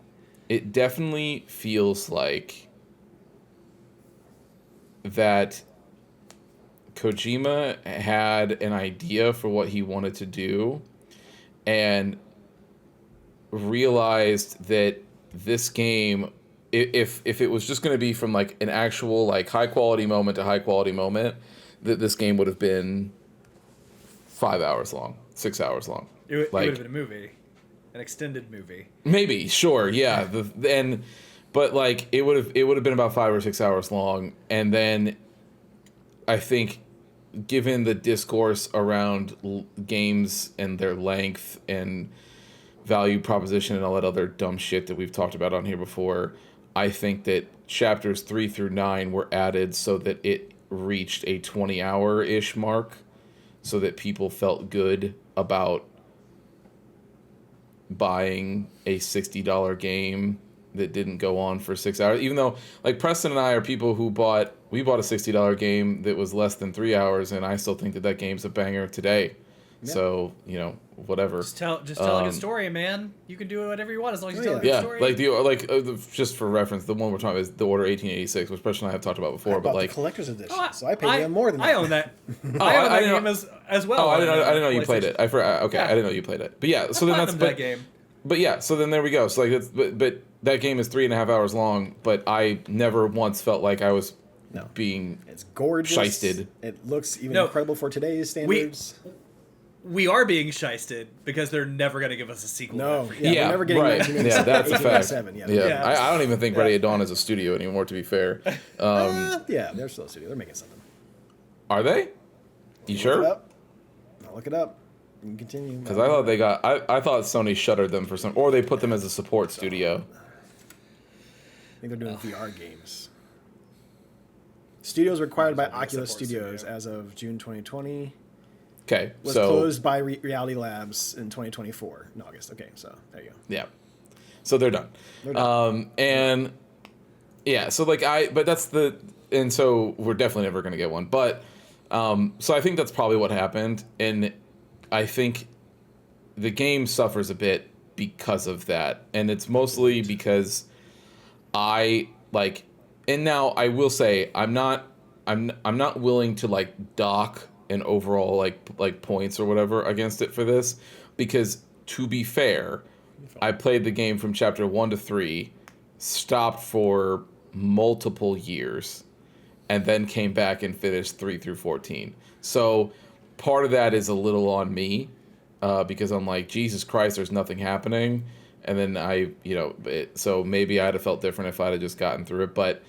it definitely feels like that Kojima had an idea for what he wanted to do and realized that this game, if it was just going to be from like an actual like high quality moment to high quality moment, that this game would have been 5 hours long, 6 hours long. It would have been a movie, an extended movie. Maybe, sure, yeah. But like it would have been about 5 or 6 hours long, and then I think, given the discourse around games and their length and value proposition and all that other dumb shit that we've talked about on here before, I think that chapters 3 through 9 were added so that it reached a 20-hour-ish mark, so that people felt good about buying a $60 game that didn't go on for 6 hours. Even though, like, Preston and I are people who bought a $60 game that was less than 3 hours, and I still think that game's a banger today. Yeah. So, whatever. Just tell a good story, man. You can do whatever you want as long as you tell a good story. Just for reference, the one we're talking about is the Order 1886, which Preston and I have talked about before. But like the collector's edition, so I paid them more than that. I own that. I own that game as well. Oh, I didn't know you played it. I didn't know you played it. But yeah, so then that's that game. But yeah, so then there we go. So like, but that game is 3.5 hours long. But I never once felt like I was being it's gorgeous. Shysted. It looks even incredible for today's standards. We are being shysted because they're never going to give us a sequel. No, we're never getting right. 1987. Yeah, that's a fact. Yeah. I don't even think Ready at Dawn is a studio anymore, to be fair. Yeah, they're still a studio. They're making something. Are they? You sure? I'll look it up. You can continue. Because I thought I thought Sony shuttered them for some, or they put them as a support studio. I think they're doing VR games. Studios required by Oculus Studios as of June 2020. Okay, was closed by Reality Labs in 2024 in August. Okay, so there you go. Yeah, so they're done. And yeah, so like and so we're definitely never gonna get one. But so I think that's probably what happened, and I think the game suffers a bit because of that, and it's mostly because and now I will say I'm not willing to like dock an overall like points or whatever against it for this, because to be fair, I played the game from chapter 1 to 3, stopped for multiple years, and then came back and finished 3 through 14. So part of that is a little on me, because I'm like, Jesus Christ, there's nothing happening. And then so maybe I'd have felt different if I'd have just gotten through it. But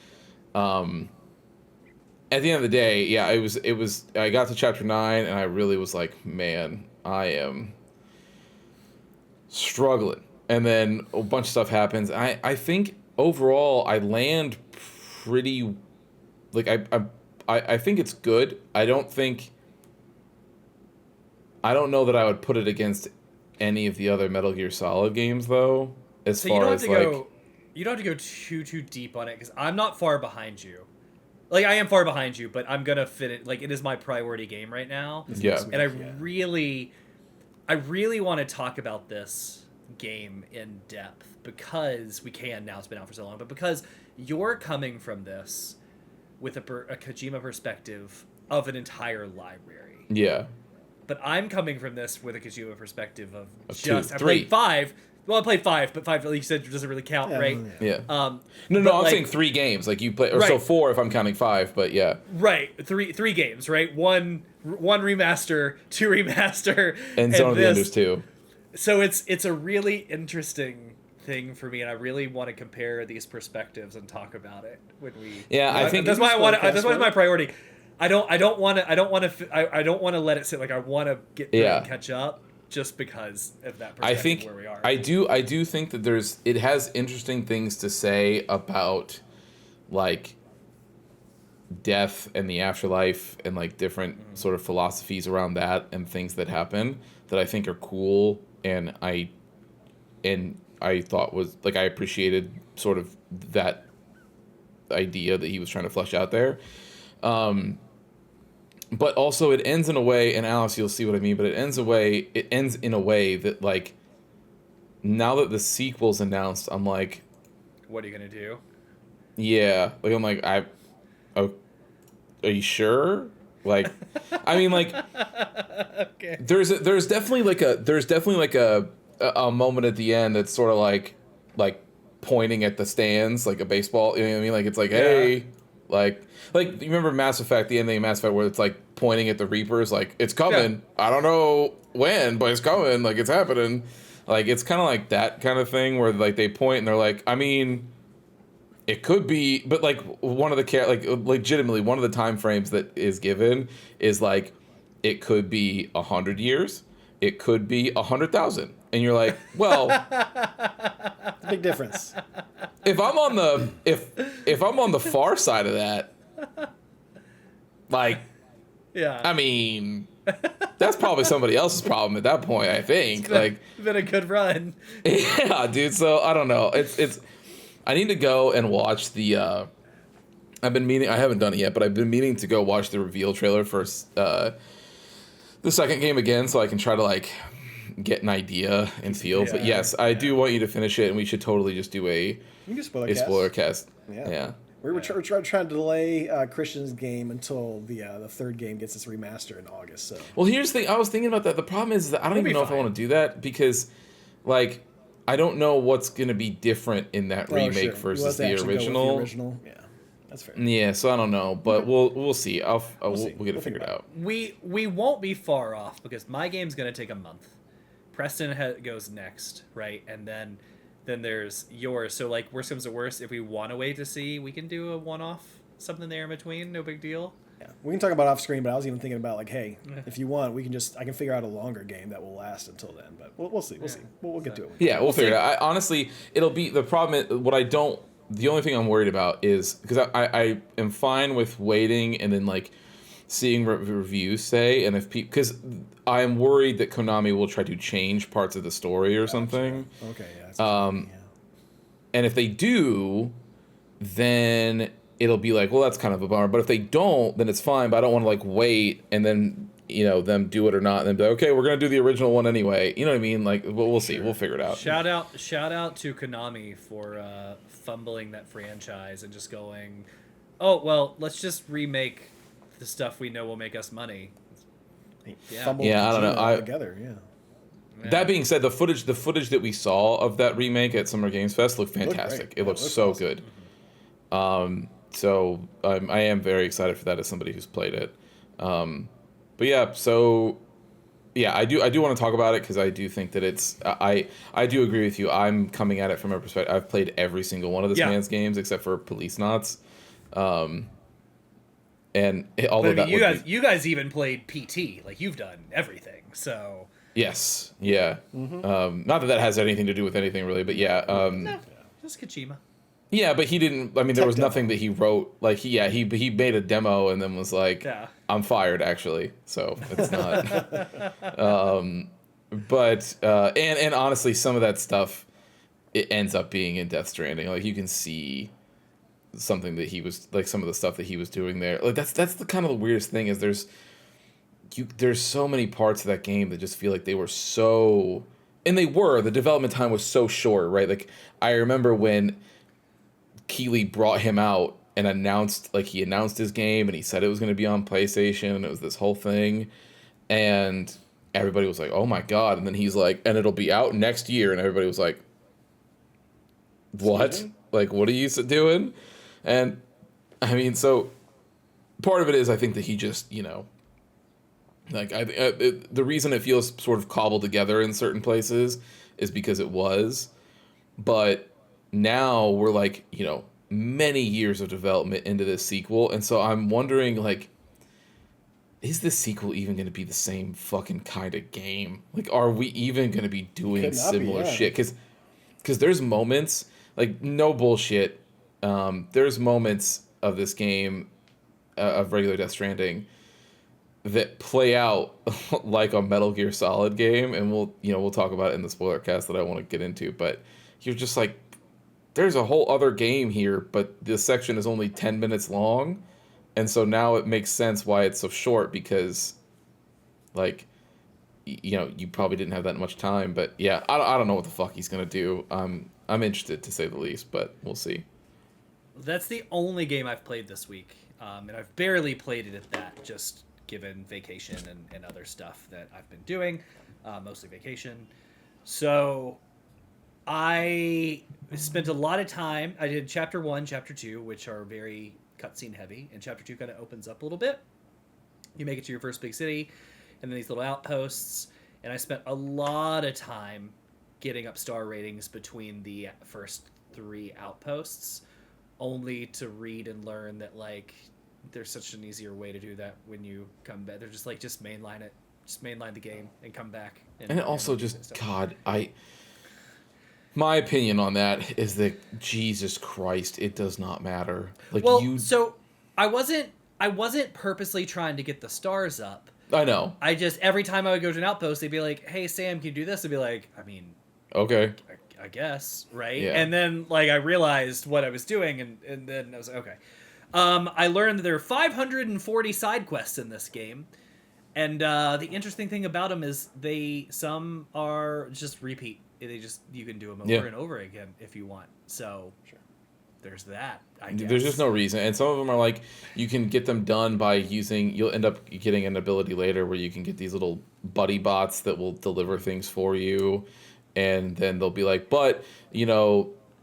at the end of the day, yeah, it was. I got to chapter 9, and I really was like, man, I am struggling. And then a bunch of stuff happens. I think overall I land pretty, like I think it's good. I don't know that I would put it against any of the other Metal Gear Solid games, though. You don't have to go too deep on it, because I'm not far behind you. Like, I am far behind you, but I'm gonna fit it. Like, it is my priority game right now. Yeah. And I really want to talk about this game in depth, because we can now. It's been out for so long, but because you're coming from this with a Kojima perspective of an entire library. Yeah. But I'm coming from this with a Kojima perspective of just... I played 5. Well, I played 5, but 5, like you said, doesn't really count, right? Yeah. No, I'm saying 3 games. Like, you play... Or right. So 4 if I'm counting 5, but yeah. Right. Three games, right? One remaster, 2 remaster, and Zone of the Enders 2. So it's a really interesting thing for me, and I really want to compare these perspectives and talk about it when we... Yeah, I think... That's why I want to... That's why it's my priority. I don't want to let it sit. Like, I want to get through and catch up, just because of that perspective where we are. I do think that it has interesting things to say about, like, death and the afterlife and, like, different sort of philosophies around that and things that happen that I think are cool, and I thought was, like, I appreciated sort of that idea that he was trying to flesh out there. But also it ends in a way, and Alice, you'll see what I mean, but it ends in a way that, like, now that the sequel's announced, I'm like... What are you going to do? Yeah. Like, I'm like, are you sure? Like, I mean, like, Okay. there's definitely like a moment at the end that's sort of like pointing at the stands like a baseball. You know what I mean? Like it's like, hey, like you remember Mass Effect, the ending of Mass Effect, where it's like pointing at the Reapers, like it's coming. Yeah. I don't know when, but it's coming. Like it's happening. Like it's kind of like that kind of thing where like they point and they're like, I mean, it could be, but like one of the like legitimately one of the time frames that is given is like it could be 100 years, it could be 100,000, and you're like, well, big difference. If I'm on the far side of that, like, yeah, I mean, that's probably somebody else's problem at that point. I think it's been a good run. Yeah, dude. So I don't know. It's. I need to go and watch the. I've been meaning. I haven't done it yet, but I've been meaning to go watch the reveal trailer for the second game again, so I can try to like get an idea and feel. But yes, I do want you to finish it, and we should totally just do a spoiler cast. Yeah. We were trying to delay Christian's game until the third game gets its remaster in August. So. Well, here's the thing. I was thinking about that. The problem is that I don't even know if I want to do that because, like, I don't know what's going to be different in that remake versus the original. Yeah, that's fair. Yeah, so I don't know, but we'll see. We'll get it figured out. We won't be far off because my game's going to take a month. Preston goes next, right? And then there's yours. So, like, worst comes to worst, if we want to wait to see, we can do a one-off, something there in between. No big deal. Yeah, we can talk about off screen, but I was even thinking about like, hey, if you want, I can figure out a longer game that will last until then. But we'll see. We'll see. We'll get to it. Yeah, we'll figure it out. Honestly, it'll be the problem. The only thing I'm worried about is because I am fine with waiting and then like seeing what reviews say, and if because I am worried that Konami will try to change parts of the story or something. Sure. Okay. Yeah. And if they do, then it'll be like, well, that's kind of a bummer. But if they don't, then it's fine. But I don't want to like wait and then them do it or not, and then be like, okay, we're gonna do the original one anyway. You know what I mean? Like, we'll see. We'll figure it out. Shout out to Konami for fumbling that franchise and just going, oh well, let's just remake the stuff we know will make us money. Yeah, I don't know. Together, yeah. That being said, the footage that we saw of that remake at Summer Games Fest looked fantastic. It looked so awesome. Good. So I am very excited for that as somebody who's played it. But yeah, so yeah, I do want to talk about it because I do think that it's I do agree with you. I'm coming at it from a perspective. I've played every single one of this man's games except for Police Knots. And although that you guys even played PT, like you've done everything. So yes, yeah. Mm-hmm. Not that has anything to do with anything really, but yeah. No, just Kojima. Yeah, but he didn't. I mean, there was nothing that he wrote. Like he made a demo and then was like, "I'm fired." Actually, so it's not. But and honestly, some of that stuff it ends up being in Death Stranding. Like you can see something that he was like some of the stuff that he was doing there. Like that's the kind of the weirdest thing is there's so many parts of that game that just feel like they were so, and the development time was so short, right? Like I remember when Keighley brought him out and announced his game and he said it was going to be on PlayStation and it was this whole thing and everybody was like, oh my god, and then he's like, and it'll be out next year, and everybody was like, what? Like, what are you doing? And I mean, so part of it is I think that he just, like the reason it feels sort of cobbled together in certain places is because it was, but now we're like, many years of development into this sequel, and so I'm wondering, like, is this sequel even going to be the same fucking kind of game? Like, are we even going to be doing similar shit? Because there's moments, like, no bullshit, there's moments of this game, of regular Death Stranding, that play out like a Metal Gear Solid game, and we'll talk about it in the spoiler cast that I want to get into, but you're just like, there's a whole other game here, but this section is only 10 minutes long, and so now it makes sense why it's so short, because, like, you probably didn't have that much time, but yeah, I don't know what the fuck he's gonna do. I'm interested, to say the least, but we'll see. That's the only game I've played this week. and I've barely played it at that, just given vacation and other stuff that I've been doing, mostly vacation. So I spent a lot of time. I did chapter 1, chapter 2, which are very cutscene heavy, and chapter 2 kind of opens up a little bit. You make it to your first big city, and then these little outposts, and I spent a lot of time getting up star ratings between the first 3 outposts, only to read and learn that, like, there's such an easier way to do that when you come back. They're just like, just mainline it. Just mainline the game and come back. And also just, God, my opinion on that is that, Jesus Christ, it does not matter. Like, so I wasn't purposely trying to get the stars up. I know. I just, every time I would go to an outpost, they'd be like, hey, Sam, can you do this? I'd be like, I mean... Okay. I guess, right? Yeah. And then, like, I realized what I was doing, and then I was like, okay. I learned that there are 540 side quests in this game, and the interesting thing about them is some are just repeat. You can do them over and over again if you want. So there's that, I guess. There's just no reason. And some of them are like, you can get them done by you'll end up getting an ability later where you can get these little buddy bots that will deliver things for you. And then they'll be like, but,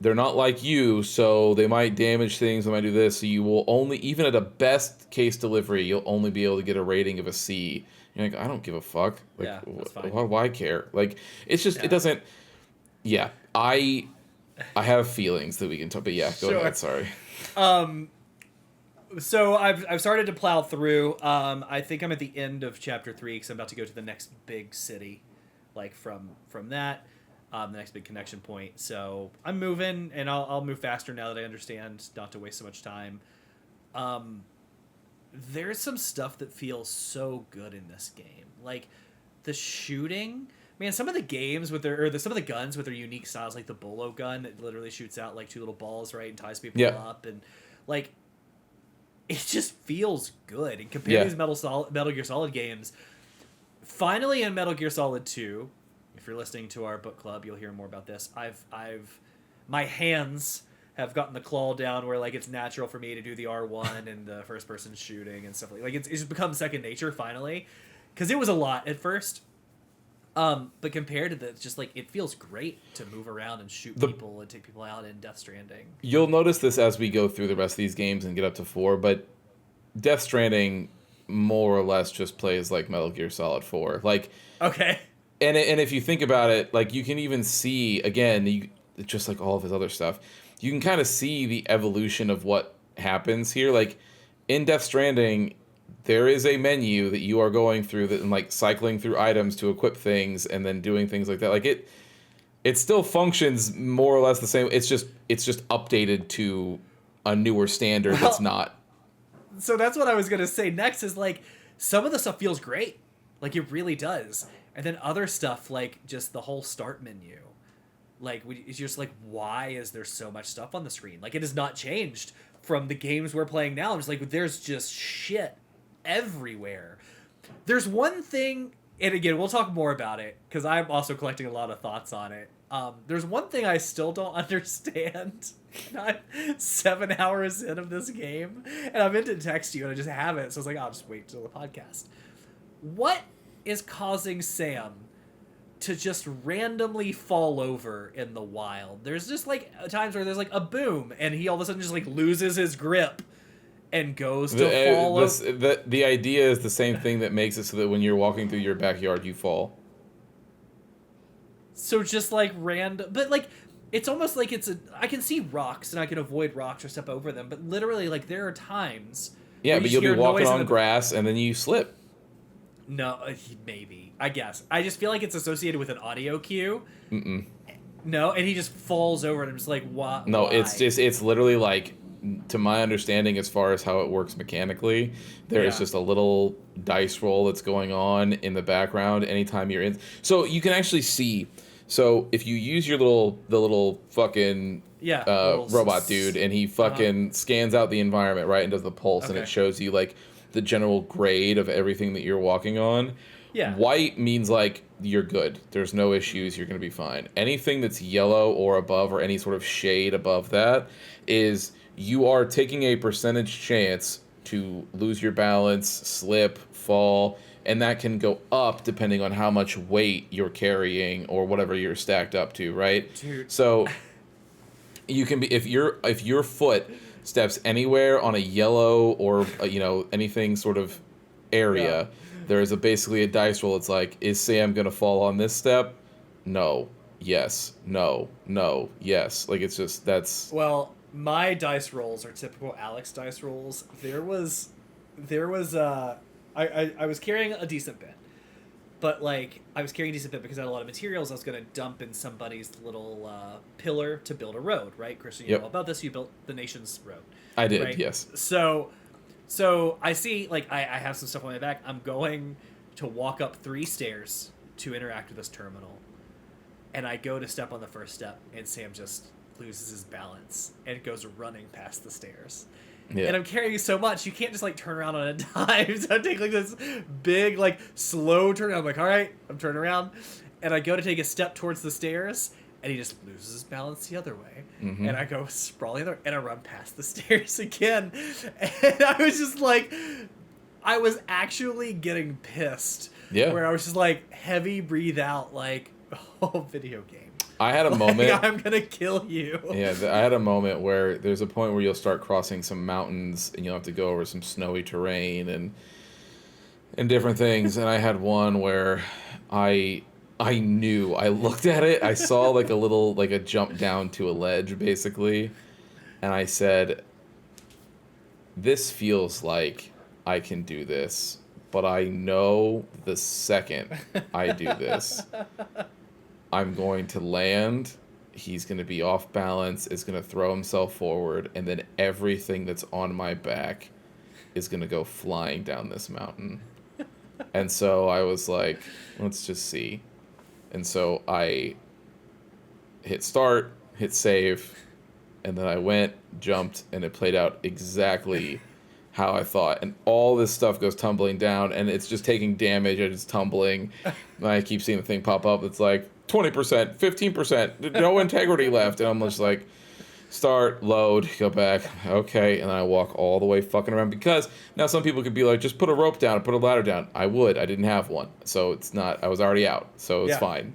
they're not like you, so they might damage things, they might do this, so you will only, even at a best case delivery, you'll only be able to get a rating of a C. You're like, I don't give a fuck. Like, that's fine. Why care? Like, it's just, it doesn't, I have feelings that we can talk, but go ahead, sorry. So I've started to plow through. I think I'm at the end of chapter 3, because I'm about to go to the next big city, like from that. The next big connection point. So I'm moving, and I'll move faster now that I understand not to waste so much time. There's some stuff that feels so good in this game. Like, the shooting. Man, some of the games with some of the guns with their unique styles, like the bolo gun that literally shoots out like 2 little balls, right, and ties people up, and like, it just feels good. And compared to these Metal Gear Solid games, finally in Metal Gear Solid 2, if you're listening to our book club, you'll hear more about this. My hands have gotten the claw down where, like, it's natural for me to do the R1 and the first person shooting and stuff like it's become second nature finally, because it was a lot at first. But compared to that, just like, it feels great to move around and shoot people and take people out in Death Stranding. You'll notice this as we go through the rest of these games and get up to 4, but Death Stranding more or less just plays like Metal Gear Solid 4. Like, okay. And if you think about it, like, you can even see, again, just like all of his other stuff, you can kind of see the evolution of what happens here. Like, in Death Stranding, there is a menu that you are going through and, like, cycling through items to equip things and then doing things like that. Like, it still functions more or less the same. It's just updated to a newer standard that's not. So that's what I was going to say next is, like, some of the stuff feels great. Like, it really does. And then other stuff, like just the whole start menu, like, it's just like, why is there so much stuff on the screen? Like, it has not changed from the games we're playing now. I'm just like, there's just shit everywhere. There's one thing, and again, we'll talk more about it, because I'm also collecting a lot of thoughts on it. There's one thing I still don't understand. I'm 7 hours in of this game, and I meant to text you, and I just haven't, so I was like, I'll just wait till the podcast. What is causing Sam to just randomly fall over in the wild? There's just, like, times where there's, like, a boom, and he all of a sudden just, like, loses his grip and goes to fall over. The idea is the same thing that makes it so that when you're walking through your backyard, you fall. So just, like, random... But, like, it's almost like I can see rocks, and I can avoid rocks or step over them, but literally, like, there are times... Yeah, but you'll be walking on grass, and then you slip. No, maybe. I guess. I just feel like it's associated with an audio cue. Mm-mm. No, and he just falls over, and I'm just like, what? No, why? it's literally like, to my understanding, as far as how it works mechanically, there is just a little dice roll that's going on in the background anytime you're in. So you can actually see. So if you use the little fucking robot dude, and he fucking scans out the environment, right, and does the pulse, and it shows you, like, the general grade of everything that you're walking on. Yeah. White means, like, you're good. There's no issues. You're going to be fine. Anything that's yellow or above, or any sort of shade above that, is you are taking a percentage chance to lose your balance, slip, fall, and that can go up depending on how much weight you're carrying or whatever you're stacked up to, right? Dude. So you can be if your foot steps anywhere on a yellow or anything sort of area, there is basically a dice roll. It's like, is Sam gonna fall on this step? No. Yes. No. No. Yes. Like, it's just Well, my dice rolls are typical Alex dice rolls. There was I was carrying a decent bit. But, like, I was carrying a decent bit because I had a lot of materials I was going to dump in somebody's little pillar to build a road, right? Christian, you know all about this. You built the nation's road. I did, right? yes. So I see, like, I have some stuff on my back. I'm going to walk up 3 stairs to interact with this terminal. And I go to step on the first step, and Sam just loses his balance and goes running past the stairs. Yeah. And I'm carrying so much, you can't just, like, turn around on a dime. So I take, like, this big, like, slow turn. I'm like, all right, I'm turning around. And I go to take a step towards the stairs, and he just loses his balance the other way. Mm-hmm. And I go sprawling the other way, and I run past the stairs again. And I was just, like, I was actually getting pissed. Yeah. Where I was just, like, heavy breathe out, like, oh, video game. I had a moment. I'm gonna kill you. Yeah, I had a moment where there's a point where you'll start crossing some mountains and you'll have to go over some snowy terrain and different things. And I had one where I knew. I looked at it. I saw like a jump down to a ledge basically, and I said, "This feels like I can do this, but I know the second I do this." I'm going to land, he's going to be off balance, is going to throw himself forward, and then everything that's on my back is going to go flying down this mountain. And so I was like, let's just see. And so I hit start, hit save, and then I went, jumped, and it played out exactly how I thought. And all this stuff goes tumbling down, and it's just taking damage, and it's tumbling. And I keep seeing the thing pop up. It's like, 20%, 15%, no integrity left. And I'm just like, start, load, go back, okay. And then I walk all the way fucking around, because now some people could be like, just put a rope down, put a ladder down. I would. I didn't have one. So it's not, I was already out. So it's fine.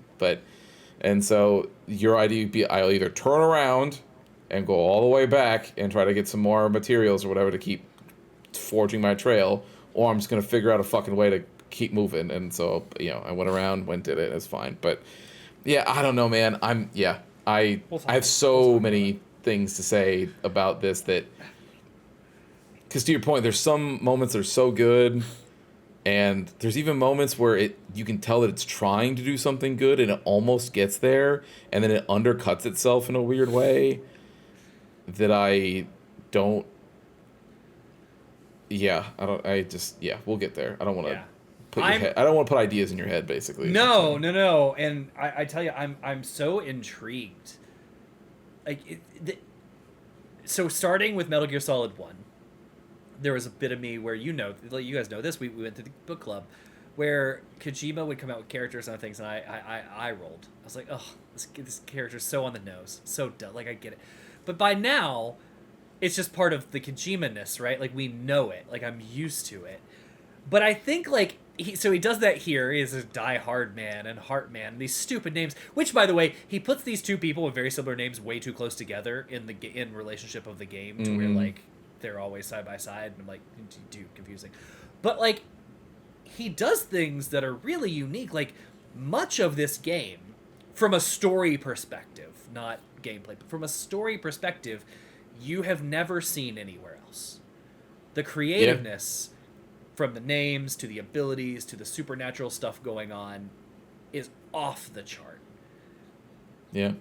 And so your idea would be, I'll either turn around and go all the way back and try to get some more materials or whatever to keep forging my trail, or I'm just going to figure out a fucking way to keep moving. And so, I went around, did it. It's fine. But yeah, I don't know, man. I have so many things to say about this that, because to your point, there's some moments that are so good, and there's even moments where you can tell that it's trying to do something good and it almost gets there, and then it undercuts itself in a weird way that I don't. Yeah, we'll get there. I don't want to. I don't want to put ideas in your head, basically. No. And I tell you, I'm so intrigued. Like, so starting with Metal Gear Solid 1, there was a bit of me where, you guys know this, we went to the book club, where Kojima would come out with characters and things, and I rolled. I was like, oh, this character's so on the nose, so dumb. Like, I get it. But by now, it's just part of the Kojima-ness, right? Like, we know it. Like, I'm used to it. But I think, like, he does that here. He is a Die Hard Man and Heart Man. These stupid names, which, by the way, he puts these two people with very similar names way too close together in relationship of the game to where, like, they're always side by side. And I'm like, dude, confusing. But, like, he does things that are really unique. Like, much of this game, from a story perspective, not gameplay, but from a story perspective, you have never seen anywhere else. The creativeness... Yeah. From the names to the abilities to the supernatural stuff going on is off the chart. Yeah.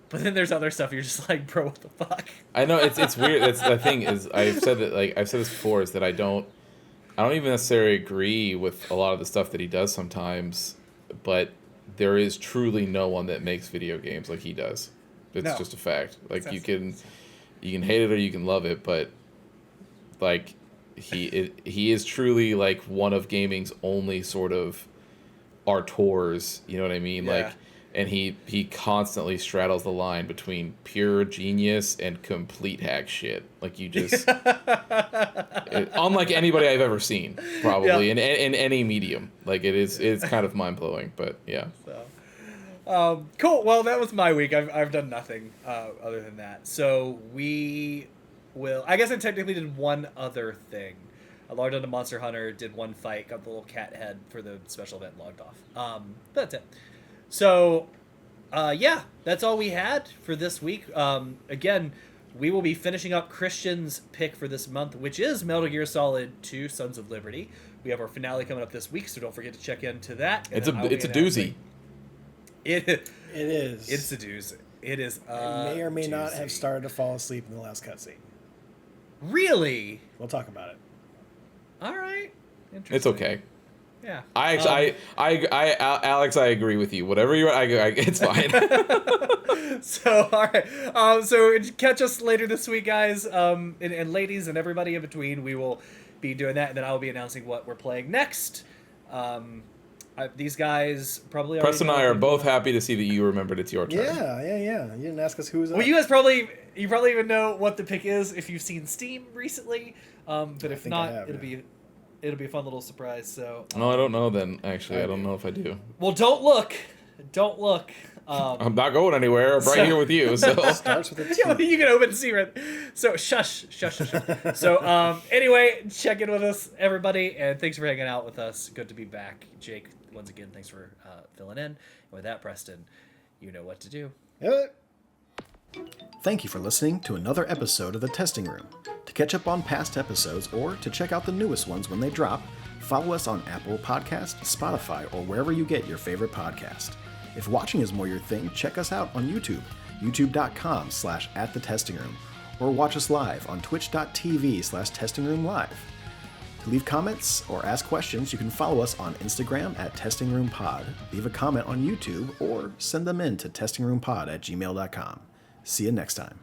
But then there's other stuff you're just like, bro, what the fuck? I know, it's weird. That's the thing is, I've said this before, is that I don't even necessarily agree with a lot of the stuff that he does sometimes, but there is truly no one that makes video games like he does. It's just a fact. Like, you can hate it or you can love it, but like, he is truly like one of gaming's only sort of auteurs, you know what I mean? Yeah. Like, and he constantly straddles the line between pure genius and complete hack shit. Like, you just unlike anybody I've ever seen, probably in any medium. Like, it's kind of mind blowing, but yeah. So, cool. Well, that was my week. I've done nothing other than that. So we will. I guess I technically did one other thing. I logged on to Monster Hunter, did one fight, got the little cat head for the special event, logged off. That's it. So, yeah, that's all we had for this week. Again, we will be finishing up Christian's pick for this month, which is Metal Gear Solid 2: Sons of Liberty. We have our finale coming up this week, so don't forget to check into that. It's a doozy. It is. It's a doozy. It is. I may or may not have started to fall asleep in the last cutscene. Really? We'll talk about it. All right. Interesting. It's okay. Yeah. Alex, I agree with you. Whatever you, it's fine. So, all right. So catch us later this week, guys, and ladies, and everybody in between. We will be doing that, and then I will be announcing what we're playing next. These guys probably. Preston and I are both happy to see that you remembered it's your turn. Yeah. You didn't ask us who was up. Well, you guys probably even know what the pick is if you've seen Steam recently. But if not, it'll be a fun little surprise. So. No, I don't know. Then actually, I don't know if I do. Well, don't look. I'm not going anywhere. I'm right here with you. So starts with a T. You can open secret. So shush. So anyway, check in with us, everybody, and thanks for hanging out with us. Good to be back, Jake. Once again, thanks for filling in. And with that, Preston, you know what to do. Thank you for listening to another episode of The Testing Room. To catch up on past episodes or to check out the newest ones when they drop, follow us on Apple Podcasts, Spotify, or wherever you get your favorite podcast. If watching is more your thing, check us out on YouTube, youtube.com/@thetestingroom, or watch us live on twitch.tv/testingroomlive. To leave comments or ask questions, you can follow us on Instagram @testingroompod, leave a comment on YouTube, or send them in to testingroompod@gmail.com. See you next time.